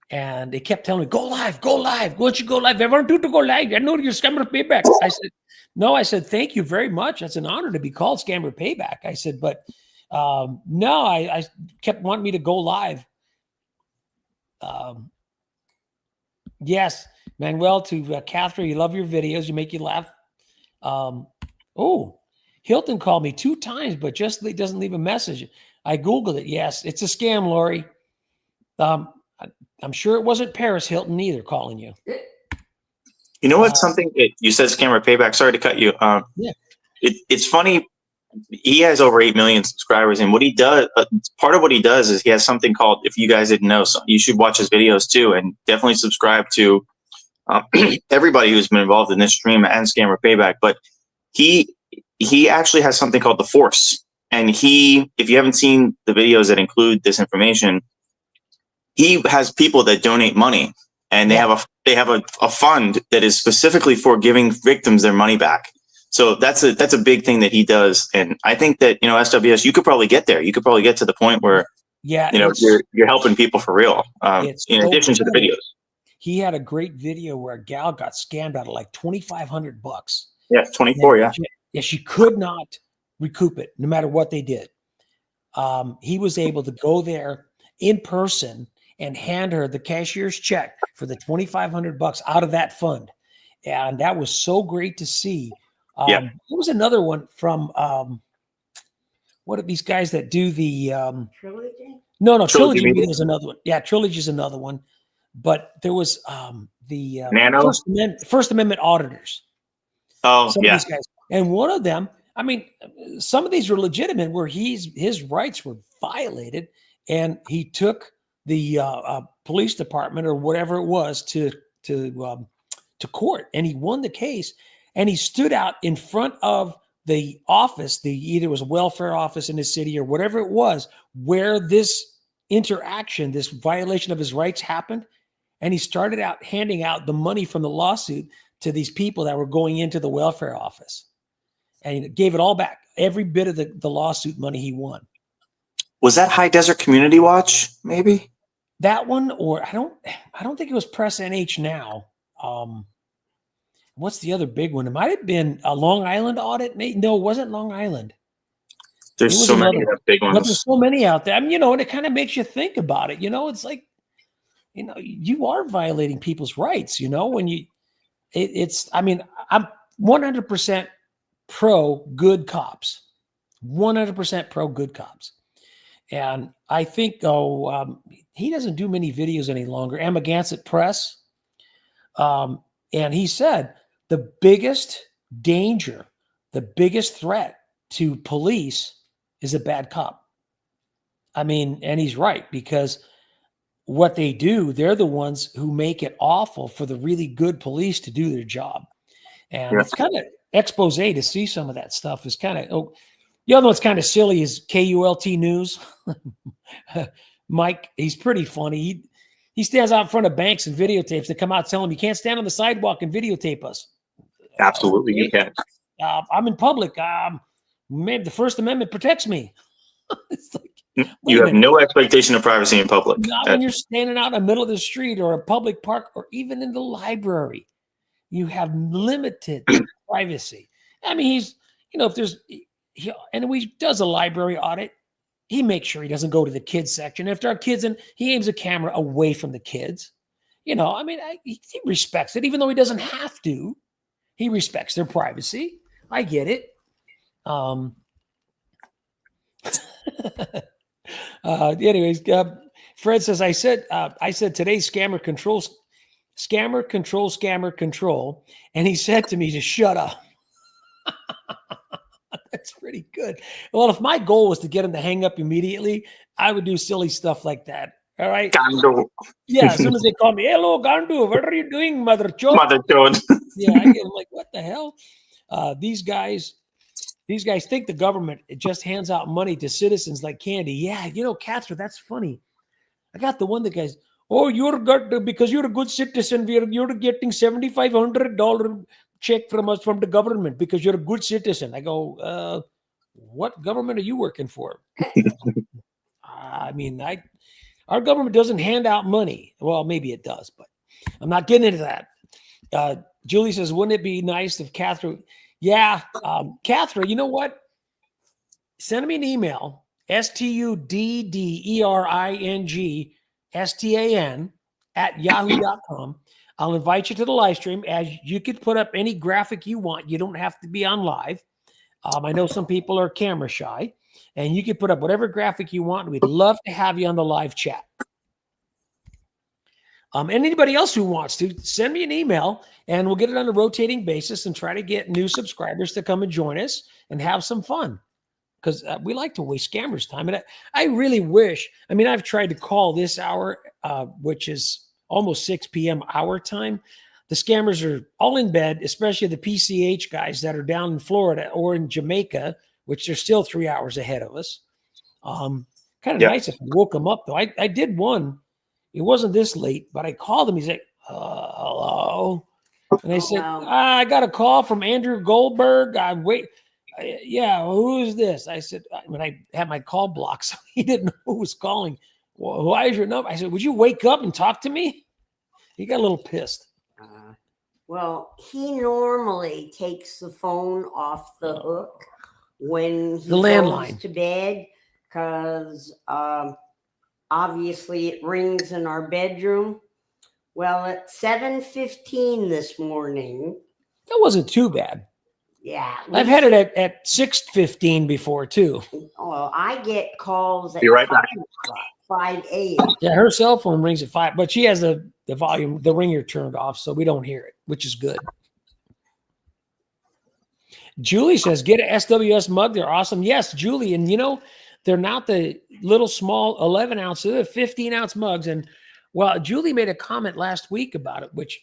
B: And they kept telling me, go live. Why don't you go live? I want you to go live. I know you're scammer payback. I said, no, I said, thank you very much. It's an honor to be called scammer payback. I said, but no, I kept wanting me to go live. Yes, Manuel, to Catherine, you love your videos. You make you laugh. Hilton called me 2 times, but just doesn't leave a message. I Googled it. Yes, it's a scam, Lori. I'm sure it wasn't Paris Hilton either calling you.
C: You know what? You said scammer payback. Sorry to cut you. It's funny. He has over 8 million subscribers, and what he does, part of what he does is he has something called, if you guys didn't know, so you should watch his videos too, and definitely subscribe to everybody who's been involved in this stream and scammer payback. But he actually has something called the Force, and if you haven't seen the videos that include this information, he has people that donate money, and they have a fund that is specifically for giving victims their money back. So that's a big thing that he does, and I think that SWS, you could probably get there. You could probably get to the point where you're helping people for real. In addition to the videos,
B: he had a great video where a gal got scammed out of like $2,500.
C: Yeah, 24. Yeah,
B: she could not recoup it, no matter what they did. He was able to go there in person and hand her the cashier's check for the $2,500 out of that fund, and that was so great to see. There was another one from what are these guys that do the
E: Trilogy?
B: No, Trilogy is another one. Yeah, Trilogy is another one. But there was the First Amendment auditors. These guys. And one of them, I mean, some of these were legitimate where his rights were violated, and he took the police department or whatever it was to court, and he won the case. And he stood out in front of the office, either was a welfare office in the city or whatever it was, where this interaction, this violation of his rights happened. And he started out handing out the money from the lawsuit to these people that were going into the welfare office. And he gave it all back, every bit of the lawsuit money he won.
C: Was that High Desert Community Watch, maybe?
B: That one, or I don't think it was Press NH now. What's the other big one? It might have been a Long Island audit. No, it wasn't Long Island.
C: There's so many big ones.
B: But there's so many out there. I mean, and it kind of makes you think about it. It's like, you are violating people's rights, when I mean, I'm 100% pro good cops, 100% pro good cops. And I think, he doesn't do many videos any longer. Amagansett Press. And he said the biggest danger, the biggest threat to police is a bad cop. I mean, and he's right, because what they do, they're the ones who make it awful for the really good police to do their job. And it's kind of expose to see some of that stuff is kind of, the other one's kind of silly is KULT News. Mike, he's pretty funny. He stands out in front of banks and videotapes. They come out telling him you can't stand on the sidewalk and videotape us.
C: Absolutely, you can.
B: I'm in public. Man, the First Amendment protects me. It's like,
C: you have no expectation of privacy in public.
B: Not when you're standing out in the middle of the street or a public park or even in the library. You have limited privacy. I mean, he's, if there's, and he does a library audit, he makes sure he doesn't go to the kids section. If there are kids in, he aims a camera away from the kids. I mean, he respects it, even though he doesn't have to. He respects their privacy. I get it. Anyways, Fred says, I said today's scammer control, and he said to me to shut up. That's pretty good. Well, if my goal was to get him to hang up immediately, I would do silly stuff like that. All right.
C: Gandu.
B: Yeah. As soon as they call me, hello, Gandu, what are you doing, mother chode?
C: Mother chode.
B: Yeah, I get like, what the hell? These guys think the government just hands out money to citizens like candy. Yeah, Catherine, that's funny. I got the one that goes, oh, because you're a good citizen, you're getting $7,500 check from us from the government because you're a good citizen. I go, what government are you working for? I mean, our government doesn't hand out money. Well, maybe it does, but I'm not getting into that. Julie says, wouldn't it be nice if Catherine? Yeah, Catherine, you know what? Send me an email, studdderingstan@yahoo.com. I'll invite you to the live stream. As you could put up any graphic you want. You don't have to be on live. I know some people are camera shy, and you can put up whatever graphic you want. We'd love to have you on the live chat. And anybody else who wants to, send me an email, and we'll get it on a rotating basis and try to get new subscribers to come and join us and have some fun, because we like to waste scammers' time. And I really wish, I've tried to call this hour, which is almost 6 p.m. our time. The scammers are all in bed, especially the PCH guys that are down in Florida or in Jamaica, which they're still 3 hours ahead of us. Kind of nice if I woke them up, though. I did one. It wasn't this late, but I called him. He's like, hello. And I said, I got a call from Andrew Goldberg. Yeah, who is this? I said, when I had my call blocked, so he didn't know who was calling. Well, why is your number? I said, would you wake up and talk to me? He got a little pissed.
E: Well, he normally takes the phone off the hook when he goes to bed, because obviously it rings in our bedroom. Well, at 7:15 this morning.
B: That wasn't too bad.
E: Yeah.
B: I've had it at 6:15 before, too.
E: Oh, I get calls at 5 a.m.
B: Yeah, her cell phone rings at 5, but she has the volume, the ringer turned off, so we don't hear it, which is good. Julie says, get a SWS mug. They're awesome. Yes, Julie. And, they're not the little small 11 ounce, they're 15 ounce mugs. And, well, Julie made a comment last week about it, which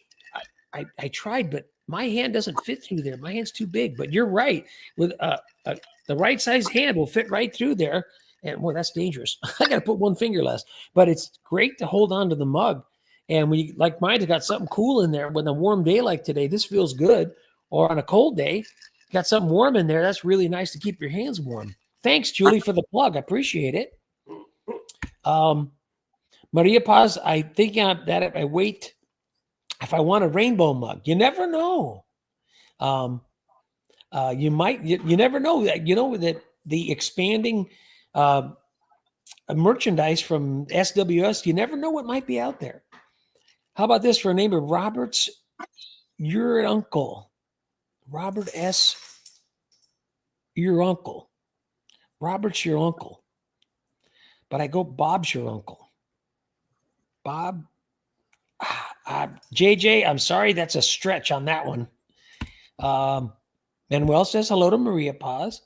B: I tried, but my hand doesn't fit through there. My hand's too big. But you're right. With the right size hand will fit right through there. And boy, that's dangerous. I got to put one finger less. But it's great to hold on to the mug. And like mine's got something cool in there. With a warm day like today, this feels good. Or on a cold day, got something warm in there. That's really nice to keep your hands warm. Thanks, Julie, for the plug. I appreciate it. Maria Paz, I think that if I wait, if I want a rainbow mug, you never know. You never know that, that the expanding merchandise from SWS, you never know what might be out there. How about this for a name of Roberts Your uncle, Robert S. Your uncle. Robert's your uncle. But I go, Bob's your uncle. Bob. JJ, I'm sorry. That's a stretch on that one. Manuel says hello to Maria Paz.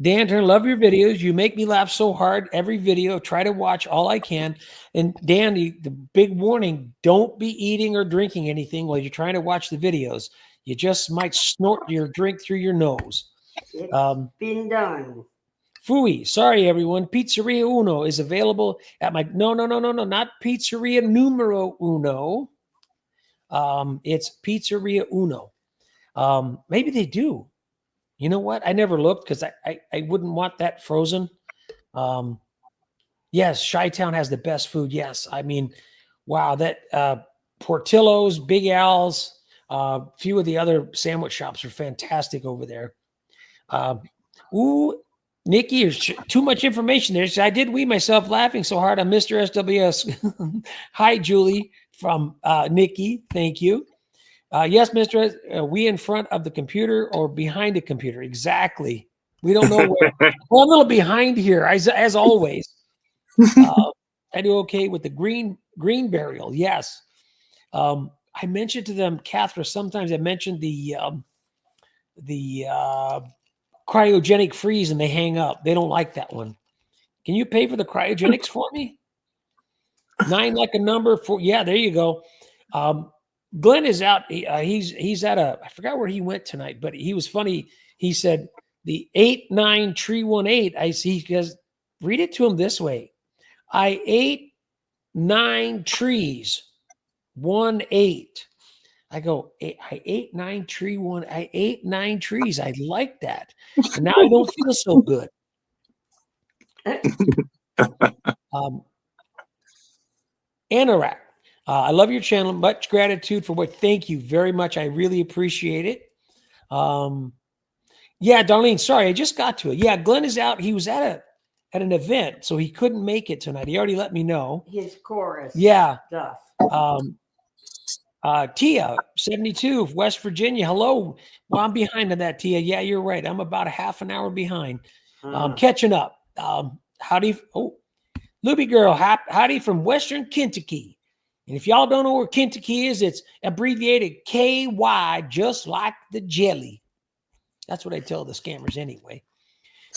B: Dan Turner, love your videos. You make me laugh so hard every video. Try to watch all I can. And Dan, the big warning, don't be eating or drinking anything while you're trying to watch the videos. You just might snort your drink through your nose.
E: It's been done.
B: Fui, sorry everyone. Pizzeria Uno is available at my no, not Pizzeria Numero Uno. It's Pizzeria Uno. Maybe they do. You know what? I never looked because I wouldn't want that frozen. Yes, Chi-Town has the best food. Yes. I mean, wow, that Portillo's, Big Al's, a few of the other sandwich shops are fantastic over there. Nikki, there's too much information there. So I did wee myself laughing so hard on Mr. SWS. Hi, Julie from Nikki. Thank you. Yes, Mr. We in front of the computer or behind the computer? Exactly. We don't know where. Well, I'm a little behind here, as always. I do okay with the green burial. Yes. I mentioned to them, Catherine, sometimes I mentioned the cryogenic freeze and they hang up. They don't like that one. Can you pay for the cryogenics for me? 9 like a number for, yeah, there you go. Glenn is out. He's at I forgot where he went tonight, but he was funny. He said the 89318. I see. He goes, read it to him this way. I ate 9 trees, 1-8. I go, I ate 9 tree one. I ate 9 trees. I like that. And now I don't feel so good. Anorak. I love your channel. Much gratitude for what. Thank you very much. I really appreciate it. Yeah, Darlene. Sorry, I just got to it. Yeah, Glenn is out. He was at an event, so he couldn't make it tonight. He already let me know.
E: His chorus.
B: Yeah.
E: Stuff.
B: Tia, 72, West Virginia. Hello. Well, I'm behind on that, Tia. Yeah, you're right. I'm about a half an hour behind. Catching up. Howdy. Oh, Luby girl. Howdy from Western Kentucky. And if y'all don't know where Kentucky is, it's abbreviated KY, just like the jelly. That's what I tell the scammers anyway.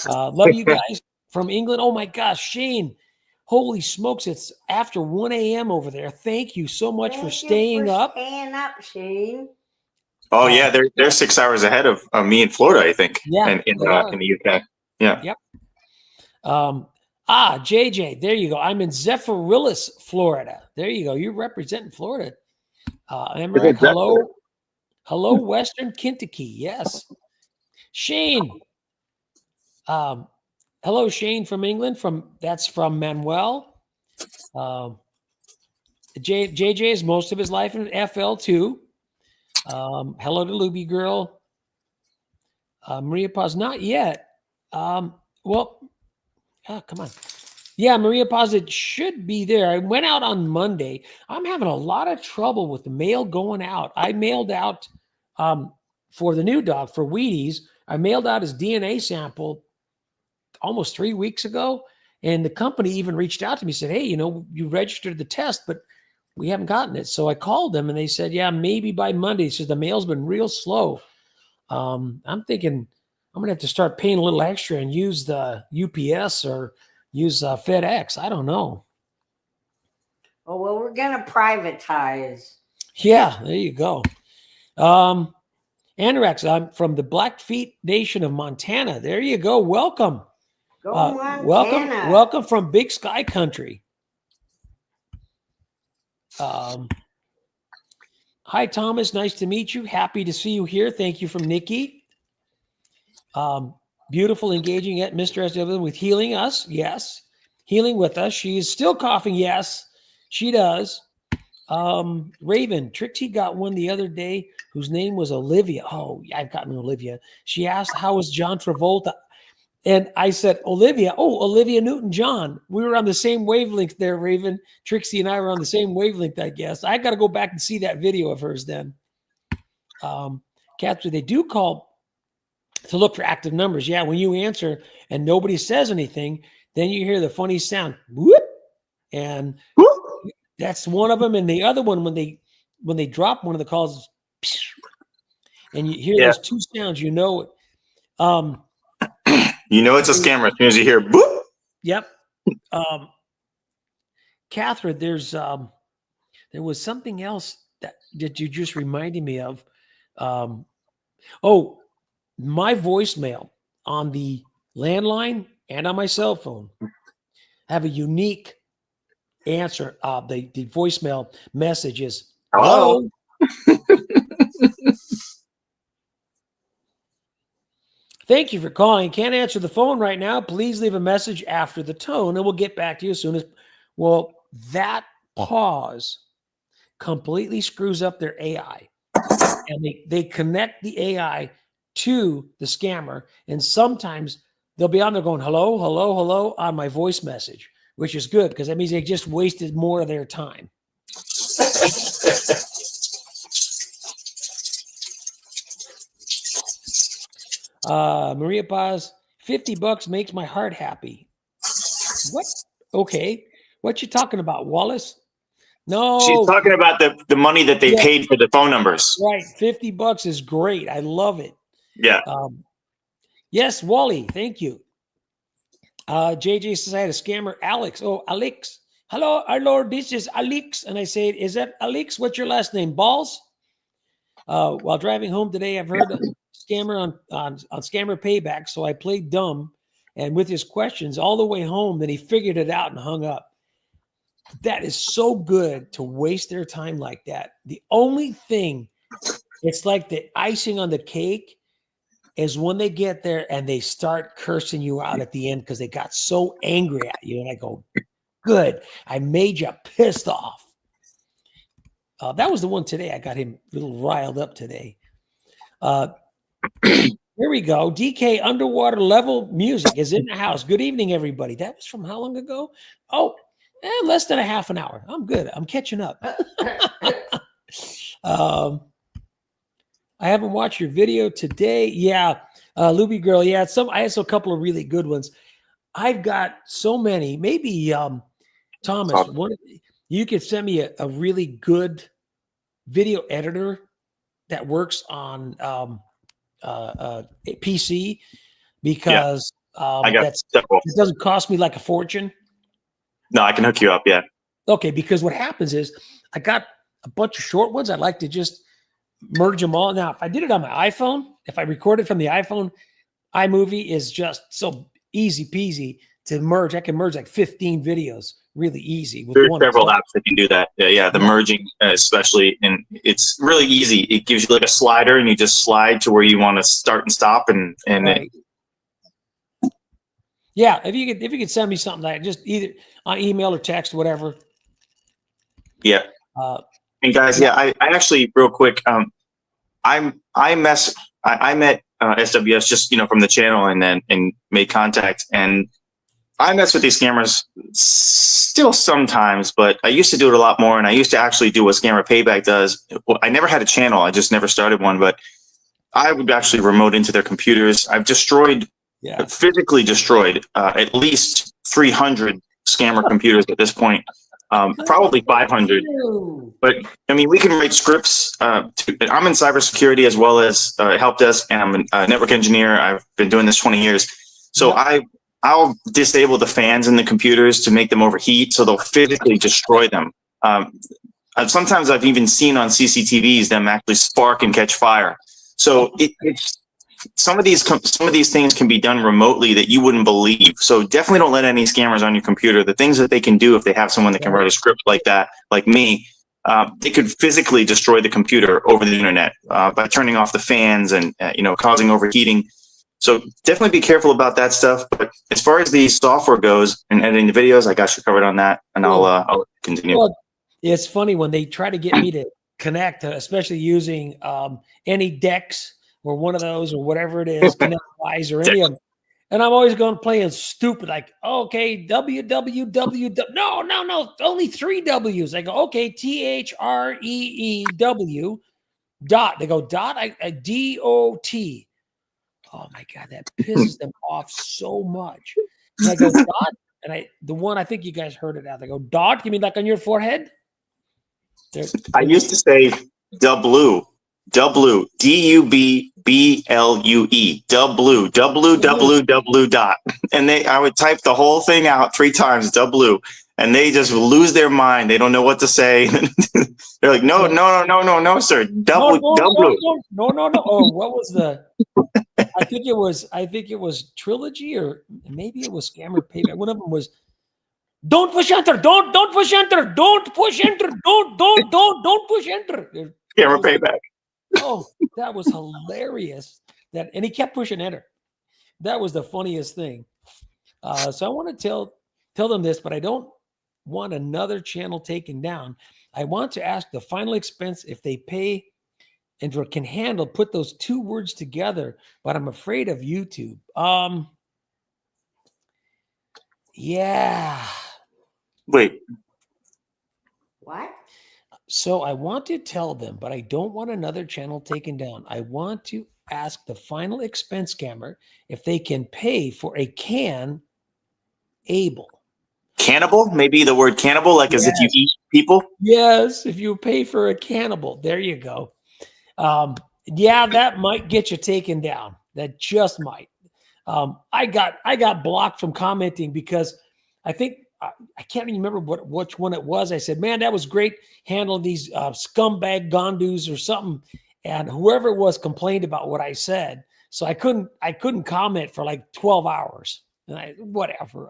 B: Love you guys from England. Oh my gosh, Shane. Holy smokes, it's after 1 a.m. over there. Thank you so much for staying up.
E: Staying up, Shane.
C: Oh yeah, they're 6 hours ahead of me in Florida, I think.
B: Yeah,
C: in the UK. Yeah.
B: Yep. JJ, there you go. I'm in Zephyrillus, Florida. There you go. You're representing Florida. Emmerich, hello, Western Kentucky. Yes. Shane. Hello, Shane from England. That's from Manuel. JJ is most of his life in FL too. Hello to Luby girl. Maria Paz, not yet. Come on. Yeah, Maria Paz, it should be there. I went out on Monday. I'm having a lot of trouble with the mail going out. I mailed out for the new dog, for Wheaties. I mailed out his DNA sample almost 3 weeks ago. And the company even reached out to me and said, hey, you registered the test, but we haven't gotten it. So I called them and they said, yeah, maybe by Monday. So the mail's been real slow. I'm thinking I'm going to have to start paying a little extra and use the UPS or use FedEx. I don't know.
E: Oh, well, we're going to privatize.
B: Yeah, there you go. Anorax, I'm from the Blackfeet Nation of Montana. There you go. Welcome.
E: Go Montana.
B: Welcome from Big Sky Country. Hi, Thomas. Nice to meet you. Happy to see you here. Thank you from Nikki. Beautiful, engaging at Mr. SW with healing us. Yes. Healing with us. She is still coughing. Yes, she does. Raven, Trixie got one the other day whose name was Olivia. Oh, I've gotten Olivia. She asked, how is John Travolta? And I said, Olivia Newton-John. We were on the same wavelength there, Raven. Trixie and I were on the same wavelength, I guess. I got to go back and see that video of hers then. Catherine, they do call to look for active numbers. Yeah, when you answer and nobody says anything, then you hear the funny sound, whoop, and that's one of them. And the other one, when they drop one of the calls, and you hear those two sounds, you know it.
C: You know it's a scammer as soon as you hear boop.
B: Yep. Catherine, there was something else that you just reminded me of. My voicemail on the landline and on my cell phone have a unique answer. The voicemail message is, hello. Thank you for calling. Can't answer the phone right now. Please leave a message after the tone, and we'll get back to you as soon as. Well, that pause completely screws up their AI, and they connect the AI to the scammer, and sometimes they'll be on there going, hello, hello, hello, on my voice message, which is good because that means they just wasted more of their time. Maria Paz, $50 makes my heart happy. What? Okay. What you talking about, Wallace? No.
C: She's talking about the money that they paid for the phone numbers.
B: Right. $50 is great. I love it.
C: Yeah.
B: Yes, Wally. Thank you. JJ says I had a scammer, Alex. Oh, Alex. Hello, our Lord. This is Alex. And I say, is that Alex? What's your last name? Balls? While driving home today, I've heard a scammer on Scammer Payback. So I played dumb and with his questions all the way home, then he figured it out and hung up. That is so good to waste their time like that. The only thing, it's like the icing on the cake, is when they get there and they start cursing you out at the end because they got so angry at you. And I go, good, I made you pissed off. That was the one today. I got him a little riled up today. Here we go. DK Underwater Level Music is in the house. Good evening, everybody. That was from how long ago? Oh, less than a half an hour. I'm good. I'm catching up. I haven't watched your video today. Yeah, Luby Girl. Yeah, I had a couple of really good ones. I've got so many. Maybe Thomas, you could send me a really good video editor that works on PC because
C: I got several.
B: It doesn't cost me like a fortune.
C: No, I can hook you up. Yeah.
B: Okay, because what happens is I got a bunch of short ones. I'd like to just merge them all. Now, if I did it on my iPhone, if I recorded from the iPhone, iMovie is just so easy peasy to merge. I can merge like 15 videos really easy.
C: There's several apps that can do that. Yeah, the merging especially, and it's really easy. It gives you like a slider, and you just slide to where you want to start and stop, and
B: right. Yeah, if you could send me something like just either on email or text, whatever.
C: Yeah. And guys, I actually real quick, I met SWS just from the channel and made contact, and I mess with these scammers still sometimes, but I used to do it a lot more, and I used to actually do what Scammer Payback does. Well, I never had a channel. I just never started one, but I would actually remote into their computers. I've physically destroyed at least 300 scammer computers at this point, probably 500. But I mean, we can write scripts. I'm in cybersecurity as well as help desk, and I'm a network engineer. I've been doing this 20 years. So I'll disable the fans in the computers to make them overheat, so they'll physically destroy them. Sometimes I've even seen on CCTVs them actually spark and catch fire. So it's some of these things can be done remotely that you wouldn't believe. So definitely don't let any scammers on your computer. The things that they can do if they have someone that can write a script like that, like me, they could physically destroy the computer over the internet by turning off the fans and causing overheating. So definitely be careful about that stuff. But as far as the software goes and editing the videos, I got you covered on that, and I'll continue. Well,
B: it's funny when they try to get me to connect, especially using any Dex or one of those or whatever it is, ConnectWise or any of them. And I'm always going playing stupid, like, okay, www. No, only 3 W's. I go, okay, THREEW dot. They go, dot, DOT. Oh my God, that pisses them off so much. And I go, dot, and the one, I think you guys heard it out. They go, dot, you mean like on your forehead?
C: I used to say W, DUBBLUE, www dot. And I would type the whole thing out 3 times, W, and they just lose their mind. They don't know what to say. They're like, no, sir. W.
B: No. Oh, what was the? I think it was Trilogy, or maybe it was Scammer Payback. One of them was, don't push enter, don't push enter, don't push enter, don't push enter.
C: Scammer Payback.
B: Oh, that was hilarious. And he kept pushing enter. That was the funniest thing. So I want to tell them this, but I don't want another channel taken down. I want to ask the final expense if they pay and can handle, put those 2 words together, but I'm afraid of YouTube. Yeah.
C: Wait.
E: What?
B: So I want to tell them, but I don't want another channel taken down. I want to ask the final expense scammer if they can pay for a able.
C: Cannibal? Maybe the word cannibal, like as if you eat people?
B: Yes, if you pay for a cannibal. There you go. Yeah, that might get you taken down. That just might. I got blocked from commenting because I think I can't even remember which one it was. I said, man, that was great handling these scumbag gondus or something. And whoever it was complained about what I said. So I couldn't comment for like 12 hours. And whatever.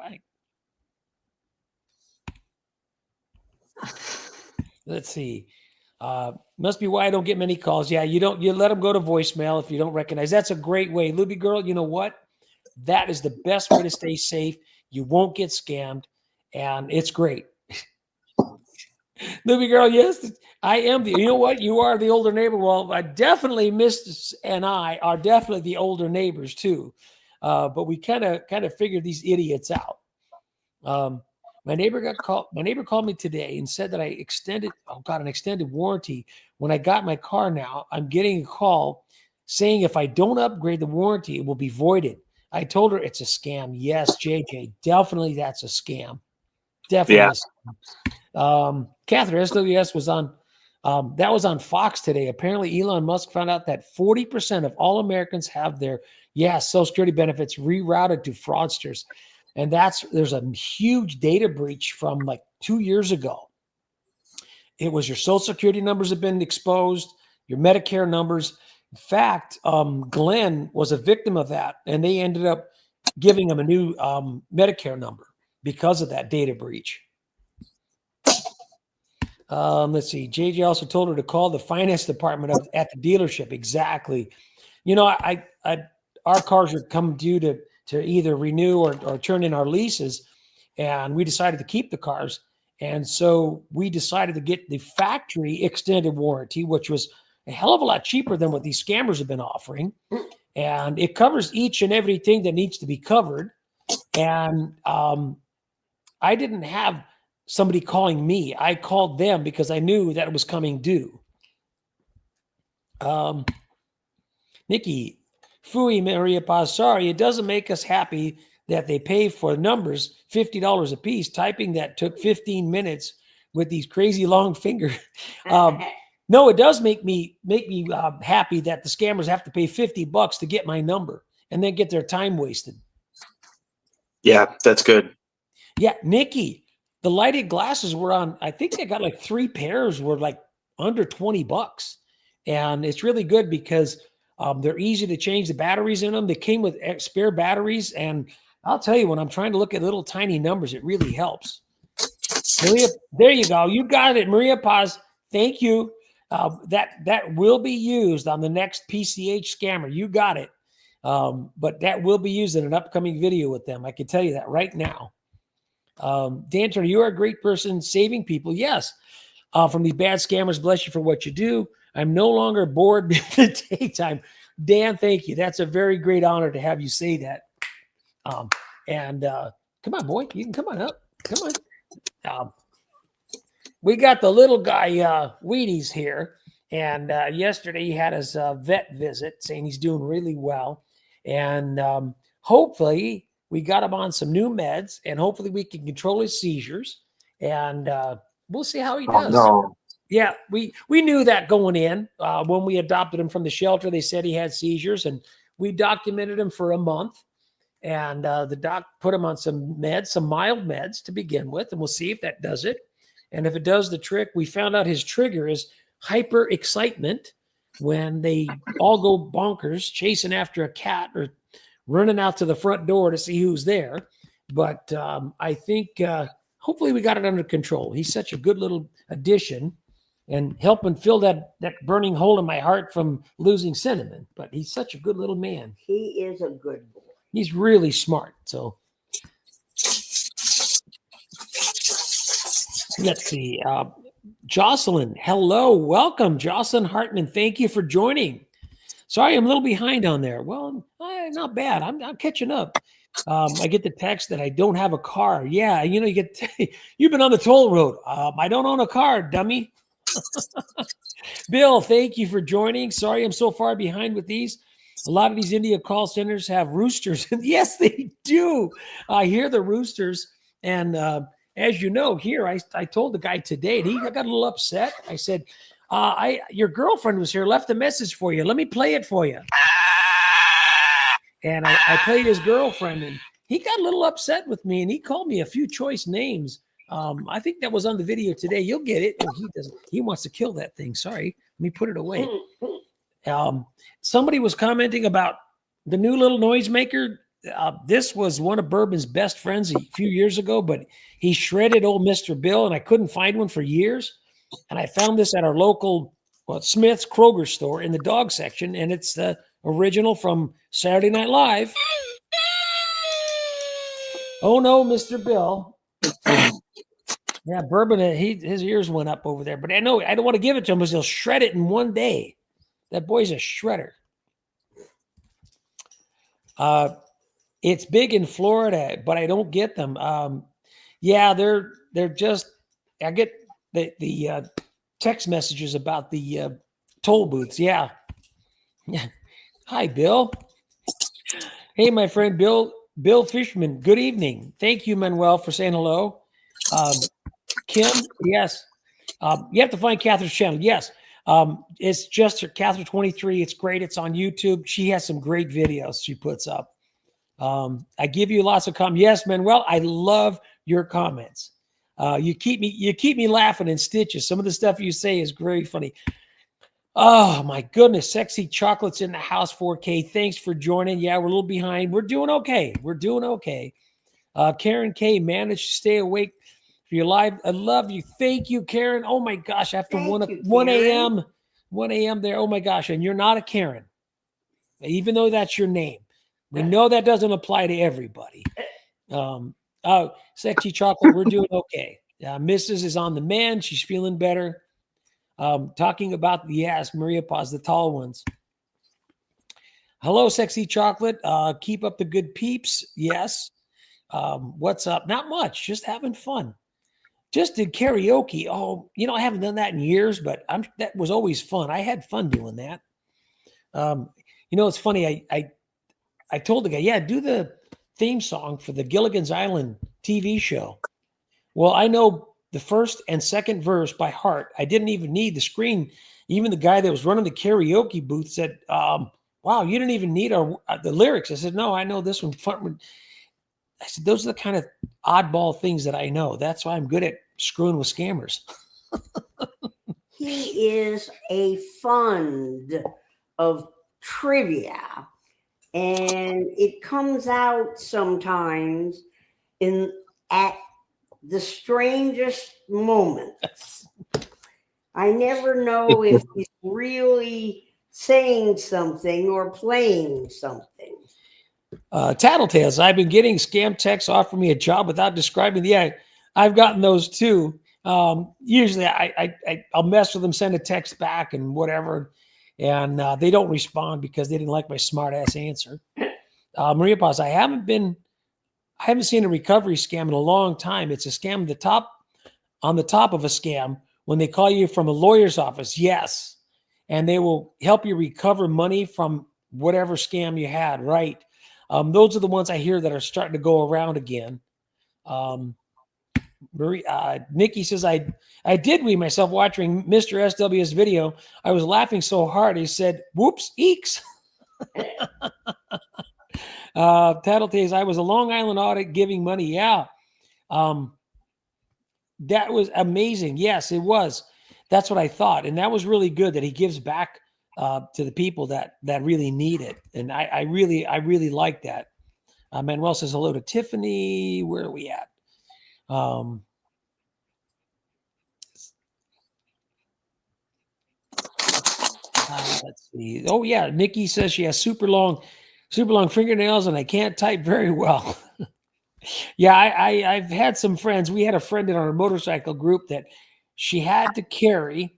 B: Let's see. Must be why I don't get many calls. Yeah, you let them go to voicemail if you don't recognize. That's a great way. Luby girl, you know what? That is the best way to stay safe. You won't get scammed, and it's great. Luby girl, yes, I am you know what? You are the older neighbor. Well, I definitely Miss and I are definitely the older neighbors too. But we kind of figured these idiots out. My neighbor called me today and said that I got an extended warranty. When I got my car now, I'm getting a call saying if I don't upgrade the warranty, it will be voided. I told her it's a scam. Yes, JJ, definitely that's a scam. Definitely. Yeah. Catherine, SWS was on, that was on Fox today. Apparently Elon Musk found out that 40% of all Americans have their, Social Security benefits rerouted to fraudsters. And there's a huge data breach from like 2 years ago. It was your Social Security numbers have been exposed, your Medicare numbers. In fact, Glenn was a victim of that, and they ended up giving him a new Medicare number because of that data breach. Let's see. JJ also told her to call the finance department at the dealership. Exactly. You know, our cars are coming due to either renew or turn in our leases. And we decided to keep the cars. And so we decided to get the factory extended warranty, which was a hell of a lot cheaper than what these scammers have been offering. And it covers each and everything that needs to be covered. And I didn't have somebody calling me. I called them because I knew that it was coming due. Nikki, Fui Maria Paz, sorry, it doesn't make us happy that they pay for numbers $50 a piece. Typing that took 15 minutes with these crazy long fingers. No, it does make me happy that the scammers have to pay $50 to get my number and then get their time wasted. Yeah,
C: that's good.
B: Yeah, Nikki, the lighted glasses were on. I think they got like 3 pairs were like under $20, and it's really good because they're easy to change the batteries in them. They came with spare batteries, and I'll tell you, when I'm trying to look at little tiny numbers, it really helps. Maria, there you go. You got it, Maria Paz. Thank you. That will be used on the next PCH scammer. You got it. But that will be used in an upcoming video with them. I can tell you that right now. Dan Turner, you are a great person saving people. Yes. From these bad scammers, bless you for what you do. I'm no longer bored in the daytime. Dan, thank you. That's a very great honor to have you say that. Come on, boy, you can come on up. Come on. We got the little guy, Wheaties here. And yesterday he had his vet visit saying he's doing really well. And hopefully we got him on some new meds and hopefully we can control his seizures. And we'll see how he does.
F: No.
B: Yeah, we knew that going in. When we adopted him from the shelter, they said he had seizures and we documented him for a month. And the doc put him on some meds, some mild meds to begin with. And we'll see if that does it. And if it does the trick, we found out his trigger is hyper excitement when they all go bonkers chasing after a cat or running out to the front door to see who's there. But I think hopefully we got it under control. He's such a good little addition and helping fill that burning hole in my heart from losing Cinnamon. But he's such a good little man.
E: He is a good boy.
B: He's really smart. So let's see. Jocelyn, hello. Welcome, Jocelyn Hartman. Thank you for joining. Sorry, I'm a little behind on there. Well, not bad. I'm catching up. I get the text that I don't have a car. Yeah, you get you've been on the toll road. I don't own a car, dummy. Bill, thank you for joining. Sorry, I'm so far behind with these. A lot of these India call centers have roosters. Yes, they do. I hear the roosters. And as you know, here, I told the guy today, and he got a little upset. I said, your girlfriend was here, left a message for you. Let me play it for you. And I played his girlfriend, and he got a little upset with me, and he called me a few choice names. I think that was on the video today. You'll get it. Oh, he doesn't. He wants to kill that thing. Sorry. Let me put it away. Somebody was commenting about the new little noisemaker. This was one of Bourbon's best friends a few years ago, but he shredded old Mr. Bill, and I couldn't find one for years. And I found this at our local Smith's Kroger store in the dog section, and it's the original from Saturday Night Live. Oh no, Mr. Bill. Yeah, Bourbon, his ears went up over there, but I know I don't want to give it to him because he'll shred it in one day. That boy's a shredder. It's big in Florida, but I don't get them. Yeah, they're just. I get the text messages about the toll booths. Yeah. Hi, Bill. Hey, my friend Bill Fishman. Good evening. Thank you, Manuel, for saying hello. Kim, yes. You have to find Catherine's channel. Yes. It's just her Catherine 23. It's great. It's on YouTube. She has some great videos she puts up. I give you lots of comments. Yes, Manuel, I love your comments. You keep me laughing in stitches. Some of the stuff you say is very funny. Oh my goodness. Sexy Chocolate's in the house 4K. Thanks for joining. Yeah, we're a little behind. We're doing okay. Karen K managed to stay awake for your live. I love you. Thank you, Karen. Oh my gosh. After 1 a.m. there. Oh my gosh. And you're not a Karen, even though that's your name. We know that doesn't apply to everybody. Sexy Chocolate, we're doing okay. Mrs. is on the mend. She's feeling better. Talking about Maria Paz, the tall ones. Hello, Sexy Chocolate. Keep up the good peeps. Yes. What's up? Not much. Just having fun. Just did karaoke. Oh, I haven't done that in years, but that was always fun. I had fun doing that. It's funny. I told the guy, yeah, do the theme song for the Gilligan's Island TV show. Well, I know the first and second verse by heart. I didn't even need the screen. Even the guy that was running the karaoke booth said, wow, you didn't even need the lyrics. I said, no, I know this one. I said, those are the kind of oddball things that I know. That's why I'm good at screwing with scammers.
E: He is a fund of trivia, and it comes out sometimes at the strangest moments. I never know if he's really saying something or playing something.
B: Tattletales, I've been getting scam texts offering me a job without describing. Yeah, I've gotten those too. Usually I'll mess with them, send a text back and whatever. And they don't respond because they didn't like my smart ass answer. Maria Paz, I haven't been I haven't seen a recovery scam in a long time. It's a scam on the top of a scam when they call you from a lawyer's office. Yes. And they will help you recover money from whatever scam you had. Right. Those are the ones I hear that are starting to go around again. Nikki says, I did wee myself watching Mr. SW's video. I was laughing so hard. He said, whoops, eeks. Tattletales, I was a Long Island audit giving money. Yeah. That was amazing. Yes, it was. That's what I thought. And that was really good that he gives back to the people that really need it. And I really like that. Manuel says hello to Tiffany. Where are we at? Let's see. Oh yeah, Nikki says she has super long fingernails and I can't type very well. Yeah, I've had some friends. We had a friend in our motorcycle group that she had to carry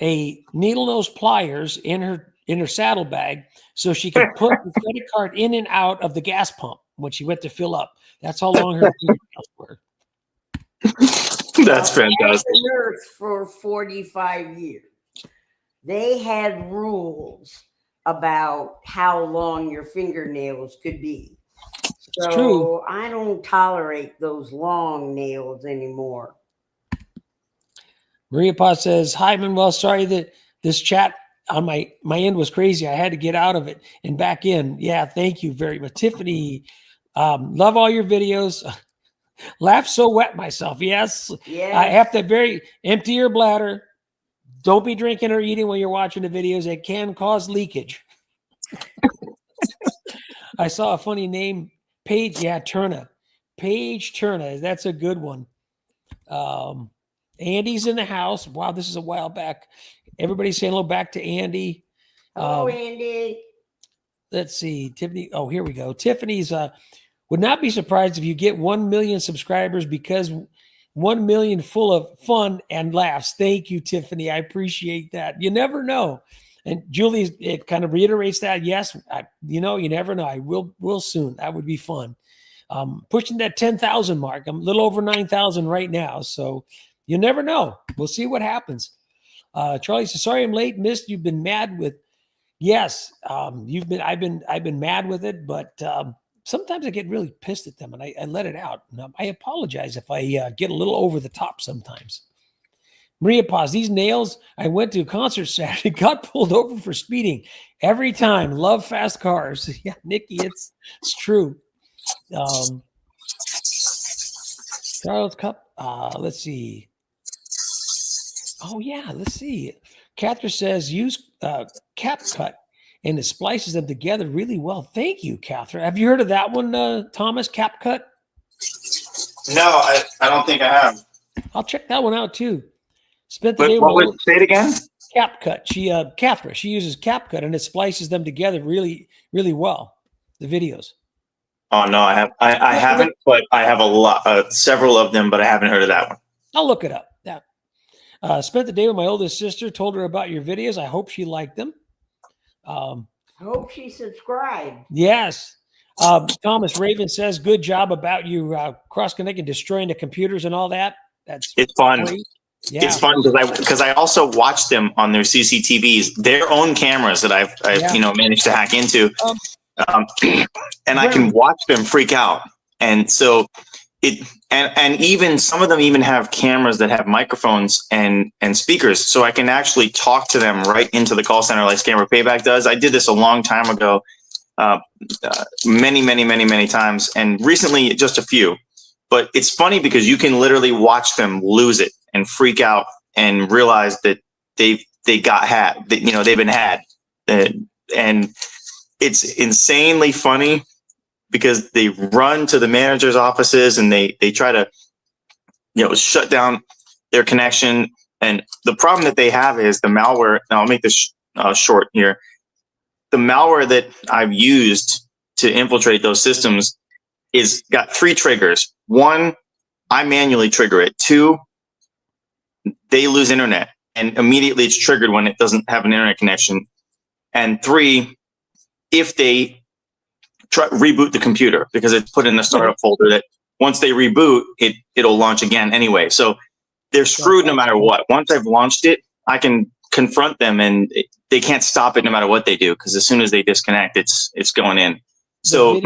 B: a needle nose pliers in her saddlebag so she could put the credit card in and out of the gas pump when she went to fill up. That's how long her fingernails were.
C: That's fantastic.
E: Nurse for 45 years. They had rules about how long your fingernails could be. So
B: true.
E: I don't tolerate those long nails anymore.
B: Maria Potts says, hi, Manuel. Sorry that this chat on my end was crazy. I had to get out of it and back in. Yeah, thank you very much. Tiffany, love all your videos. Laugh so wet myself. Yes. I have to empty your bladder. Don't be drinking or eating when you're watching the videos. It can cause leakage. I saw a funny name. Paige, yeah, Turner. Paige Turner. That's a good one. Andy's in the house. Wow, this is a while back. Everybody saying hello back to Andy.
E: Hello, Andy.
B: Let's see. Tiffany. Oh, here we go. Tiffany's would not be surprised if you get 1 million subscribers because 1 million full of fun and laughs. Thank you, Tiffany. I appreciate that. You never know. And Julie, it kind of reiterates that. Yes, you never know. I will soon. That would be fun. Pushing that 10,000 mark. I'm a little over 9,000 right now. So you never know. We'll see what happens. Charlie says, sorry I'm late. Missed. You've been mad with. Yes, I've been mad with it, but sometimes I get really pissed at them and I let it out. I apologize if I get a little over the top sometimes. Maria Paz, these nails, I went to a concert Saturday, got pulled over for speeding every time. Love fast cars. Yeah, Nikki, it's true. Charles Cup, let's see. Oh, yeah, let's see. Catherine says use CapCut and it splices them together really well. Thank you, Catherine. Have you heard of that one, Thomas, CapCut?
C: No, I don't think I have.
B: I'll check that one out too.
C: Say it again?
B: CapCut. Catherine, she uses CapCut and it splices them together really, really well. The videos.
C: Oh no, I haven't, but I have a lot, several of them, but I haven't heard of that one.
B: I'll look it up. Yeah. Spent the day with my oldest sister. Told her about your videos. I hope she liked them.
E: I hope she subscribed.
B: Yes. Thomas Raven says, "Good job about you cross connecting, destroying the computers and all that."
C: It's fun.
B: Great. Yeah.
C: It's fun because I also watch them on their CCTVs, their own cameras that I've managed to hack into, and I can watch them freak out. And so and even some of them even have cameras that have microphones and speakers, so I can actually talk to them right into the call center like Scammer Payback does. I did this a long time ago, many times, and recently just a few. But it's funny because you can literally watch them lose it and freak out and realize that they got hacked. They've been had, and it's insanely funny because they run to the manager's offices and they try to shut down their connection. And the problem that they have is the malware. Now I'll make this short here. The malware that I've used to infiltrate those systems is got 3 triggers. 1, I manually trigger it. 2, they lose internet and immediately it's triggered when it doesn't have an internet connection. And 3, if they reboot the computer because it's put in the startup folder that once they reboot, it'll launch again anyway. So they're screwed no matter what. Once I've launched it, I can confront them and they can't stop it no matter what they do because as soon as they disconnect, it's going in. So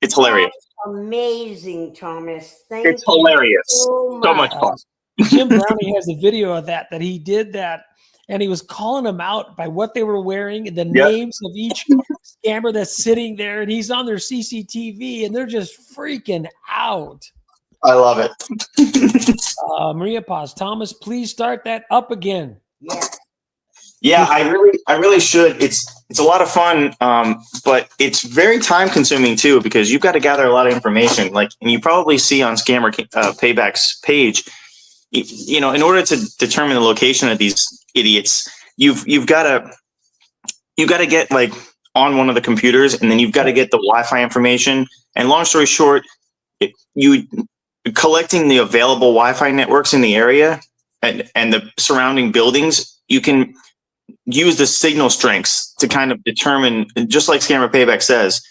C: it's hilarious.
E: That's amazing, Thomas.
C: It's hilarious. So much fun.
B: Jim Browning has a video of that he did that, and he was calling them out by what they were wearing and the names of each scammer that's sitting there, and he's on their CCTV, and they're just freaking out.
C: I love it.
B: Maria Paz, Thomas, please start that up again.
C: Yeah, I really should. It's a lot of fun, but it's very time consuming too because you've got to gather a lot of information. And you probably see on Scammer Payback's page, in order to determine the location of these idiots, you've got to get on one of the computers, and then you've got to get the Wi-Fi information. And long story short, collecting the available Wi-Fi networks in the area and the surrounding buildings, you can use the signal strengths to kind of determine, just like Scammer Payback says,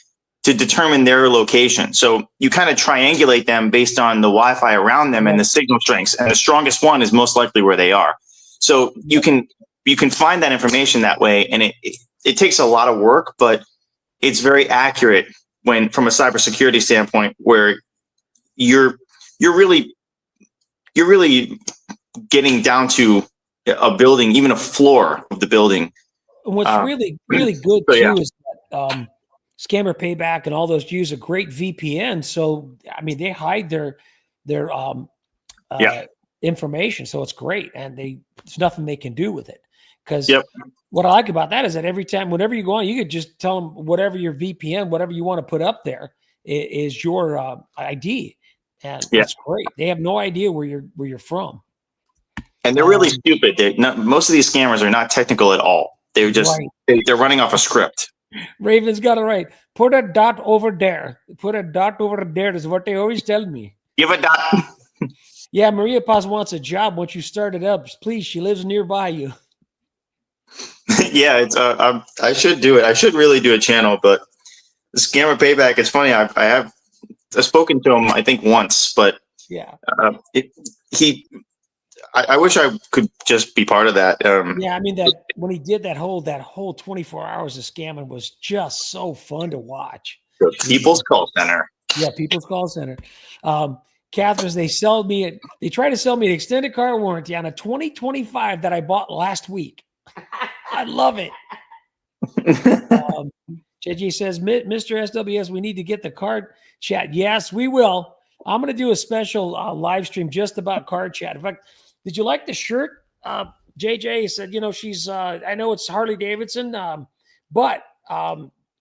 C: to determine their location. So you kind of triangulate them based on the Wi-Fi around them and the signal strengths, and the strongest one is most likely where they are. So you can find that information that way, and it takes a lot of work, but it's very accurate from a cybersecurity standpoint, where you're really getting down to a building, even a floor of the building.
B: What's really good too is that Scammer Payback and all those use a great VPN. So I mean, they hide their information, so it's great, and there's nothing they can do with it. Because what I like about that is that every time, whenever you go on, you could just tell them whatever your VPN, whatever you want to put up there is your ID, and it's great. They have no idea where you're from.
C: And they're really stupid. Most of these scammers are not technical at all. They're just they're running off a script.
B: Raven's got it right. Put a dot over there. Put a dot over there is what they always tell me.
C: Give a dot.
B: Yeah, Maria Paz wants a job once you start it up. Please, she lives nearby you.
C: Yeah, it's I should do it. I should really do a channel, but the Scammer Payback, it's funny. I've spoken to him, I think, once, but I wish I could just be part of that.
B: Yeah, I mean, that when he did that whole 24 hours of scamming was just so fun to watch.
C: The People's Call Center.
B: Yeah, People's Call Center. Catherine's, they try to sell me an extended car warranty on a 2025 that I bought last week. I love it. JJ says, Mr. SWS, we need to get the card chat. Yes, we will. I'm going to do a special live stream just about card chat. In fact, did you like the shirt? JJ said, she's, I know it's Harley Davidson, but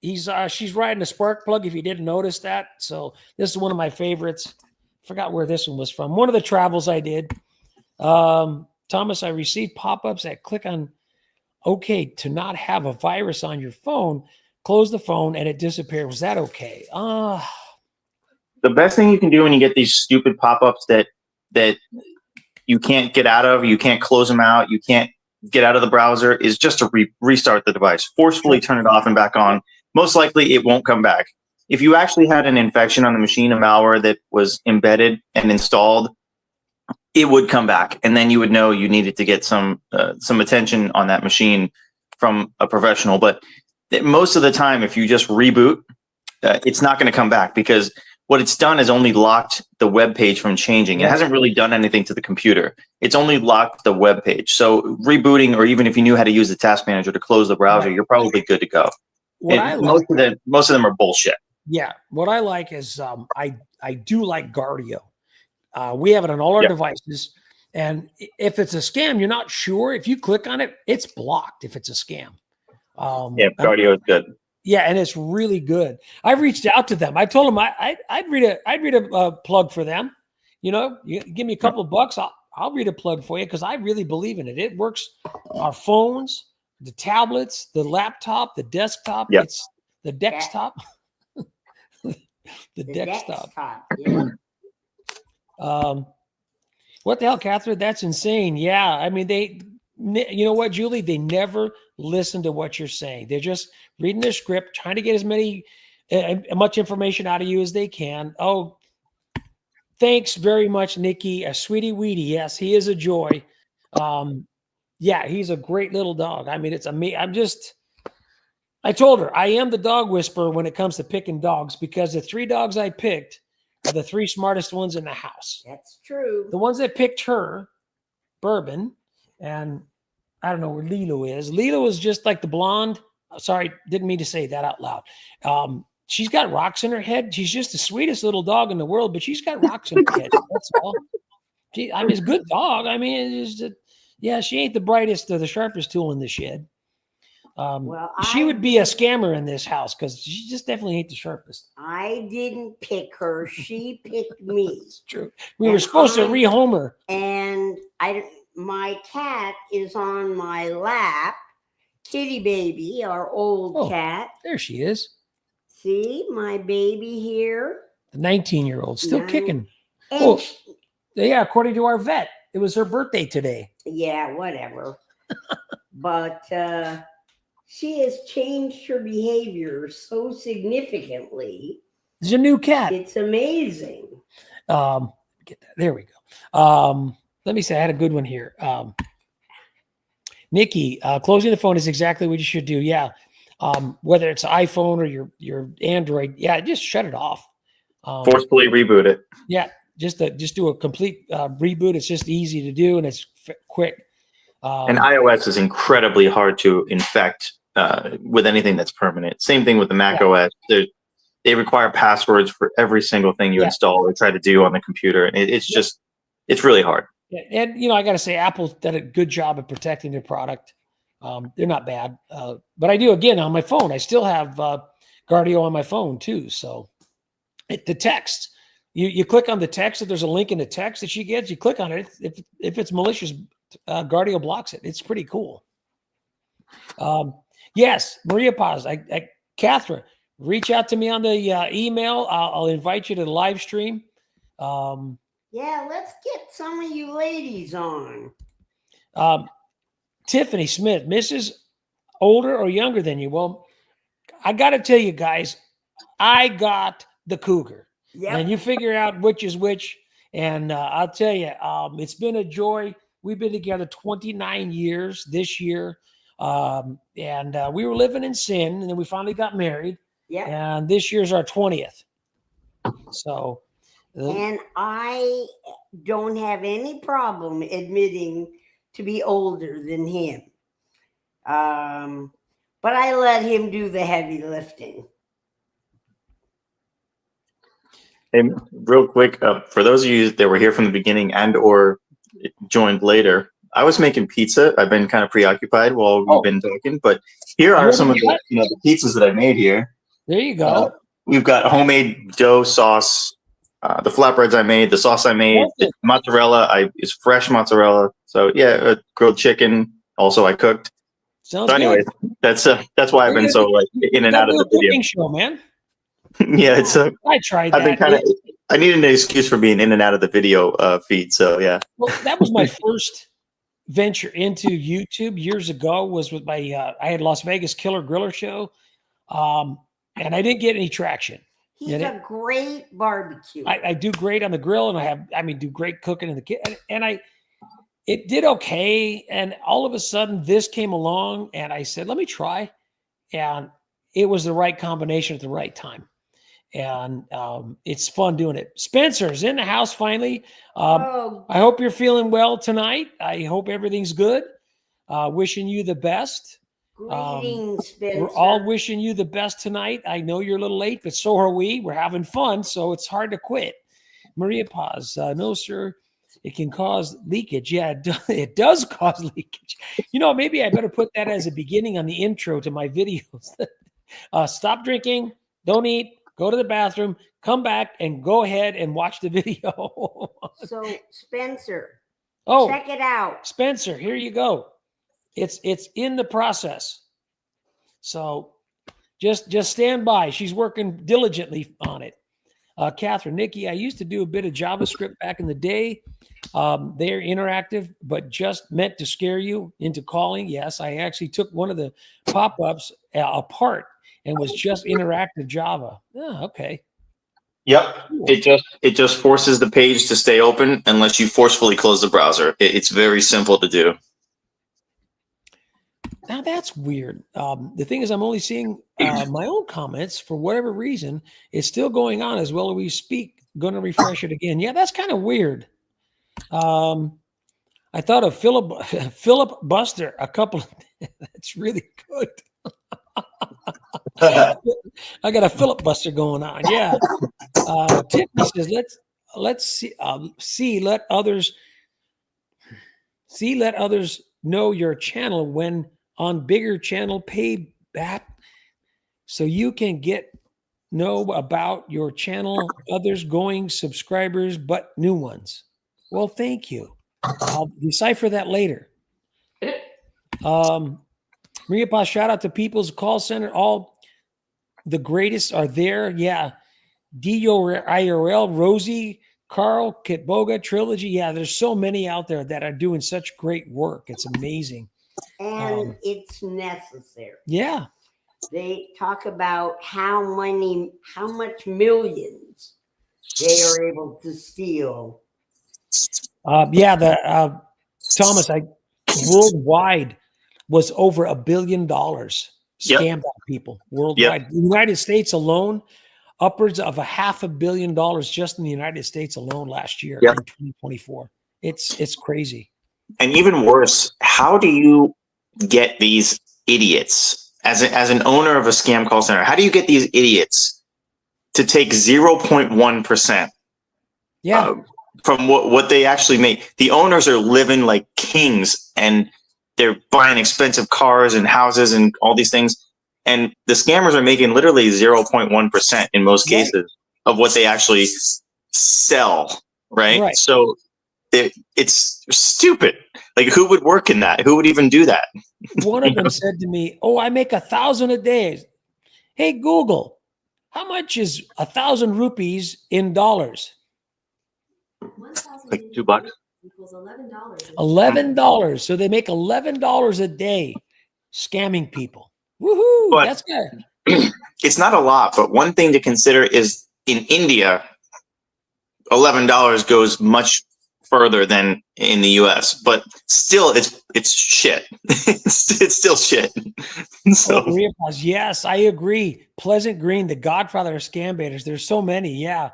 B: she's riding a spark plug, if you didn't notice that. So this is one of my favorites. Forgot where this one was from. One of the travels I did. Thomas, I received pop-ups that click on OK to not have a virus on your phone. Close the phone and it disappeared. Was that okay?
C: The best thing you can do when you get these stupid pop-ups that you can't get out of, you can't close them out, you can't get out of the browser, is just to restart the device. Forcefully turn it off and back on. Most likely it won't come back. If you actually had an infection on the machine, a malware that was embedded and installed, it would come back, and then you would know you needed to get some attention on that machine from a professional. But most of the time, if you just reboot, it's not going to come back, because what it's done is only locked the web page from changing. It hasn't really done anything to the computer. It's only locked the web page. So rebooting, or even if you knew how to use the task manager to close the browser, you're probably good to go. Most of them are bullshit.
B: Yeah, what I like is I do like Guardio. We have it on all our devices, and if it's a scam, you're not sure. If you click on it, it's blocked. If it's a scam,
C: Guardio is good.
B: Yeah, and it's really good. I've reached out to them. I told them I'd read a plug for them. You give me a couple of bucks, I'll read a plug for you, because I really believe in it. It works. Our phones, the tablets, the laptop, the desktop.
C: Yep.
B: It's the desktop. the desktop.
E: Yeah.
B: What the hell, Catherine? That's insane. Yeah, I mean, you know what, Julie? They never listen to what you're saying. They're just reading their script, trying to get as many much information out of you as they can. Oh, thanks very much, Nikki. A sweetie weetie. Yes, he is a joy. Yeah, he's a great little dog. I mean, it's amazing. I told her I am the dog whisperer when it comes to picking dogs, because the 3 dogs I picked are the 3 smartest ones in the house.
E: That's true.
B: The ones that picked her, Bourbon, and I don't know where Lilo is. Lilo is just like the blonde. Sorry, didn't mean to say that out loud. She's got rocks in her head. She's just the sweetest little dog in the world, but she's got rocks in her head. That's all. I mean, it's a good dog. I mean, it's just, yeah, she ain't the brightest or the sharpest tool in the shed.
E: Well,
B: she would be a scammer in this house because she just definitely ain't the sharpest.
E: I didn't pick her. She picked me.
B: It's true. We were supposed to rehome her.
E: And my cat is on my lap. Kitty baby, our old cat.
B: There she is.
E: See my baby here.
B: The 19-year-old still kicking.
E: And
B: yeah, according to our vet, it was her birthday today.
E: Yeah, whatever. But she has changed her behavior so significantly.
B: There's a new cat.
E: It's amazing.
B: Get that. There we go. Let me say, I had a good one here. Nikki, closing the phone is exactly what you should do. Yeah. Whether it's iPhone or your Android, yeah, just shut it off.
C: Forcefully reboot it.
B: Yeah, just do a complete reboot. It's just easy to do, and it's quick.
C: And iOS is incredibly hard to infect with anything that's permanent. Same thing with the Mac OS. They require passwords for every single thing you install or try to do on the computer. And it's really hard.
B: Yeah, and I got to say, Apple's done a good job of protecting their product. They're not bad, but I do again on my phone. I still have Guardio on my phone too. So the text, you click on the text. If there's a link in the text that she gets, you click on it. If it's malicious, Guardio blocks it. It's pretty cool. Yes, Maria Paz. Catherine, reach out to me on the email. I'll invite you to the live stream.
E: Yeah, let's get some of you ladies on.
B: Tiffany Smith, Mrs. Older or younger than you? Well, I got to tell you guys, I got the cougar.
E: Yep.
B: And you figure out which is which. And I'll tell you, it's been a joy. We've been together 29 years this year. And we were living in sin, and then we finally got married.
E: Yeah.
B: And this year's our 20th. So.
E: And I don't have any problem admitting to be older than him. But I let him do the heavy lifting.
C: Hey, real quick, for those of you that were here from the beginning and or joined later, I was making pizza. I've been kind of preoccupied while we've been talking, but here are some of the pizzas that I made here.
B: There you go.
C: We've got homemade dough sauce. The flatbreads I made, the sauce I made, the mozzarella is fresh mozzarella. So yeah, grilled chicken. Also, I cooked.
B: Sounds
C: so anyways,
B: good.
C: That's why I've been so like in and out of the video.
B: Show, man.
C: Yeah, it's
B: I tried that.
C: I've been kind of. I needed an excuse for being in and out of the video feed. So yeah.
B: Well, that was my first venture into YouTube years ago. Was with my I had Las Vegas Killer Griller show, and I didn't get any traction.
E: He's a great barbecue.
B: I do great on the grill, and do great cooking in the kitchen. And it did okay. And all of a sudden this came along and I said, let me try. And it was the right combination at the right time. And it's fun doing it. Spencer's in the house finally. I hope you're feeling well tonight. I hope everything's good. Wishing you the best.
E: Greetings, Spencer.
B: We're all wishing you the best tonight. I know you're a little late, but so are we. We're having fun, so it's hard to quit. Maria Paz, no, sir. It can cause leakage. Yeah, it does cause leakage. Maybe I better put that as a beginning on the intro to my videos. Stop drinking, don't eat, go to the bathroom, come back, and go ahead and watch the video.
E: So, Spencer,
B: Oh,
E: check it out.
B: Spencer, here you go. It's in the process. So just stand by. She's working diligently on it. Catherine, Nikki, I used to do a bit of JavaScript back in the day. They're interactive, but just meant to scare you into calling. Yes, I actually took one of the pop-ups apart and was just interactive Java. Oh, okay.
C: Yep. It just forces the page to stay open unless you forcefully close the browser. It's very simple to do.
B: Now that's weird. The thing is, I'm only seeing my own comments for whatever reason. It's still going on as well as we speak. Going to refresh it again. Yeah, that's kind of weird. I thought of Philip Buster a couple. That's really good. I got a Philip Buster going on. Yeah. Tiffany says, let's see, let others know your channel when on bigger channel payback, so you can know about your channel, others going subscribers, but new ones. Well, thank you. I'll decipher that later. Maria Paz, shout out to People's Call Center. All the greatest are there. Yeah. DIRL, Rosie, Carl, Kitboga, Trilogy. Yeah, there's so many out there that are doing such great work. It's amazing.
E: And it's necessary.
B: Yeah.
E: They talk about how much millions they are able to steal.
B: Thomas, worldwide was over $1 billion scammed out people worldwide.
C: Yep.
B: The United States alone, upwards of $500 million just in the United States alone last year in 2024. It's crazy.
C: And even worse, how do you get these idiots as an owner of a scam call center? How do you get these idiots to take 0.1%?
B: Yeah.
C: From what they actually make? The owners are living like kings and they're buying expensive cars and houses and all these things. And the scammers are making literally 0.1% in most cases of what they actually sell. Right. So it's stupid. Like, who would work in that? Who would even do that?
B: One of them said to me, "Oh, I make 1,000 a day." Hey, Google, how much is 1,000 rupees in dollars?
C: Like $2
F: equals $11.
B: $11. So they make $11 a day scamming people. Woohoo!
C: But
B: that's good.
C: It's not a lot, but one thing to consider is in India, $11 goes much further than in the US, but still it's shit. it's still shit. So
B: yes, I agree. Pleasant Green, the godfather of scam baiters. There's so many. Yeah.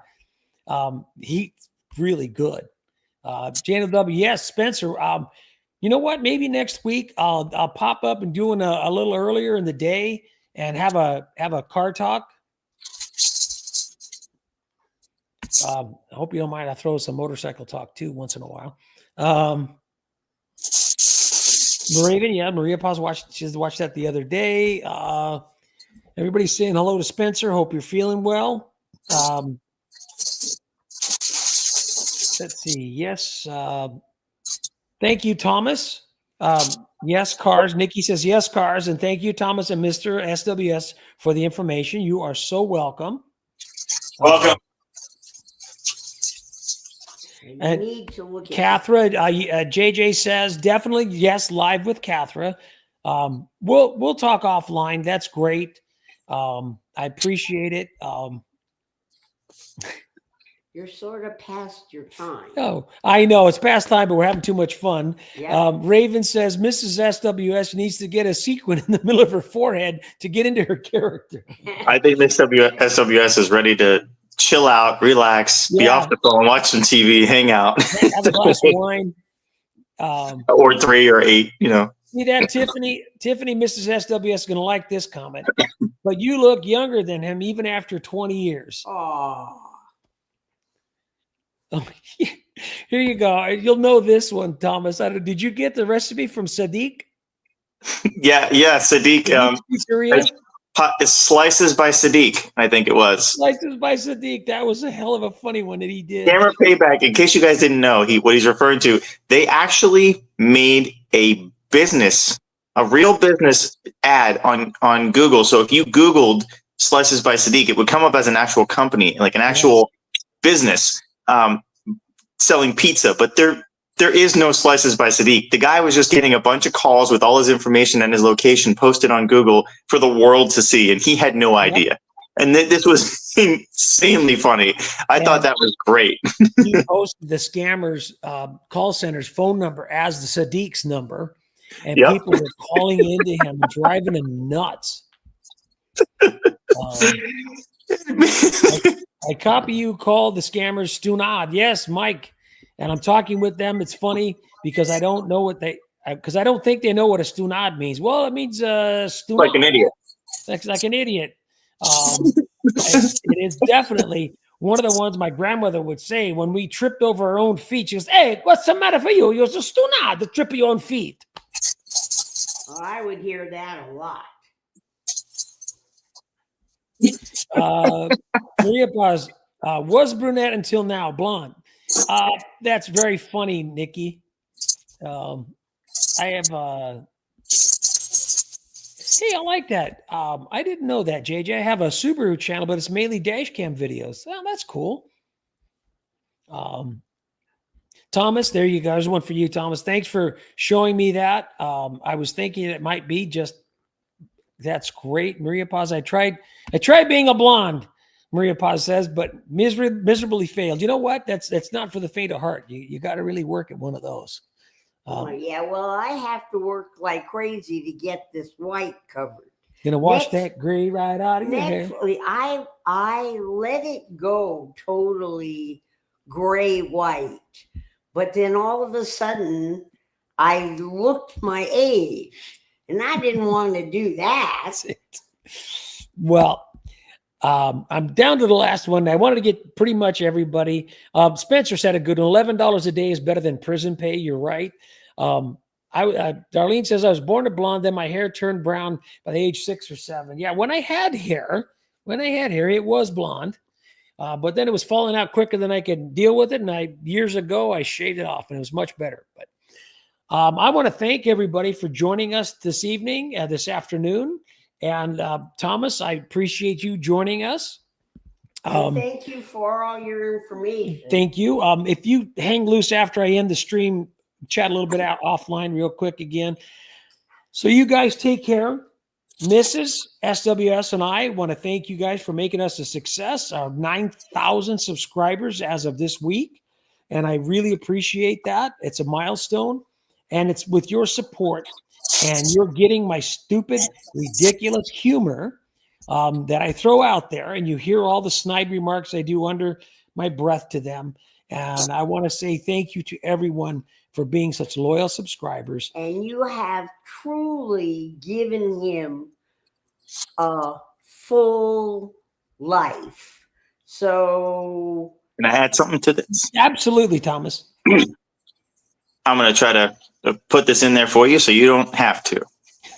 B: He's really good. Janet W. Yes, Spencer. You know what? Maybe next week I'll pop up and doing a little earlier in the day and have a car talk. I hope you don't mind. I throw some motorcycle talk too once in a while. Maria Paz watched that the other day. Everybody's saying hello to Spencer. Hope you're feeling well. Let's see. Yes. Thank you, Thomas. Yes, cars. Nikki says yes, cars. And thank you, Thomas and Mr. SWS, for the information. You are so welcome.
C: Welcome.
B: And Catherine, JJ says definitely yes, live with Catherine. We'll talk offline. That's great. I appreciate it.
E: You're sort of past your time.
B: Oh, I know it's past time, but we're having too much fun.
E: Yeah.
B: Raven says Mrs. SWS needs to get a sequin in the middle of her forehead to get into her character.
C: I think Miss SWS is ready to chill out, relax, be off the phone, watch some TV, hang out.
B: Have a glass of wine.
C: Or 3 or 8, you know.
B: See that, Tiffany, Mrs. SWS is going to like this comment. But you look younger than him even after 20 years.
E: Oh.
B: Here you go. You'll know this one, Thomas. Did you get the recipe from Sadiq?
C: Yeah, Sadiq. It's Slices by Sadiq, I think it was.
B: Slices by Sadiq. That was a hell of a funny one that he did.
C: Camera Payback, in case you guys didn't know what he's referring to, they actually made a real business ad on Google. So if you Googled Slices by Sadiq, it would come up as an actual company, like an actual business selling pizza, but there is no Slices by Sadiq. The guy was just getting a bunch of calls with all his information and his location posted on Google for the world to see, and he had no idea. And this was insanely funny. I thought that was great.
B: He posted the scammers call center's phone number as the Sadiq's number, and people were calling into him, driving him nuts. I copy you. Call the scammers Stunad. Yes, Mike. And I'm talking with them. It's funny because I don't know what because I don't think they know what a Stunad means. Well, it means Stunad.
C: Like an idiot.
B: Like an idiot. It is definitely one of the ones my grandmother would say when we tripped over our own feet. She goes, "Hey, what's the matter for you? You're just Stunad, the trip of your own feet."
E: Oh, I would hear that a lot.
B: Maria Paz was brunette until now, blonde. That's very funny, Nikki. I have hey, I like that. I didn't know that, JJ. I have a Subaru channel, but it's mainly dash cam videos. Oh, that's cool. Thomas, there you go. There's one for you, Thomas. Thanks for showing me that. I was thinking it might be just that's great. Maria Paz, I tried being a blonde, Maria Paz says, but miserably failed. You know what? That's not for the faint of heart. You got to really work at one of those.
E: Yeah, well, I have to work like crazy to get this white covered.
B: Gonna wash that gray right out of your hair.
E: I let it go totally gray white, but then all of a sudden I looked my age, and I didn't want to do that.
B: Well, I'm down to the last one. I wanted to get pretty much everybody. Spencer said a good $11 a day is better than prison pay. You're right. Darlene says I was born a blonde, then my hair turned brown by the age 6 or 7. Yeah, when I had hair, it was blonde, but then it was falling out quicker than I could deal with it. And years ago I shaved it off, and it was much better. But I want to thank everybody for joining us this evening, this afternoon. And Thomas, I appreciate you joining us.
E: Thank you for all your information.
B: Thank you. If you hang loose after I end the stream, chat a little bit out offline real quick again. So you guys take care. Mrs. SWS and I want to thank you guys for making us a success. Our 9,000 subscribers as of this week. And I really appreciate that. It's a milestone. And it's with your support. And you're getting my stupid, ridiculous humor that I throw out there. And you hear all the snide remarks I do under my breath to them. And I want to say thank you to everyone for being such loyal subscribers.
E: And you have truly given him a full life. So.
C: Can I add something to this?
B: Absolutely, Thomas.
C: I'm going to try to put this in there for you so you don't have to.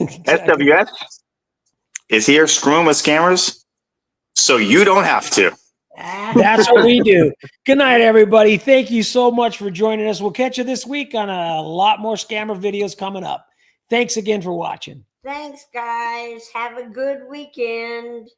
B: Exactly.
C: SWS is here screwing with scammers so you don't have to.
B: That's what we do. Good night, everybody. Thank you so much for joining us. We'll catch you this week on a lot more scammer videos coming up. Thanks again for watching.
E: Thanks, guys. Have a good weekend.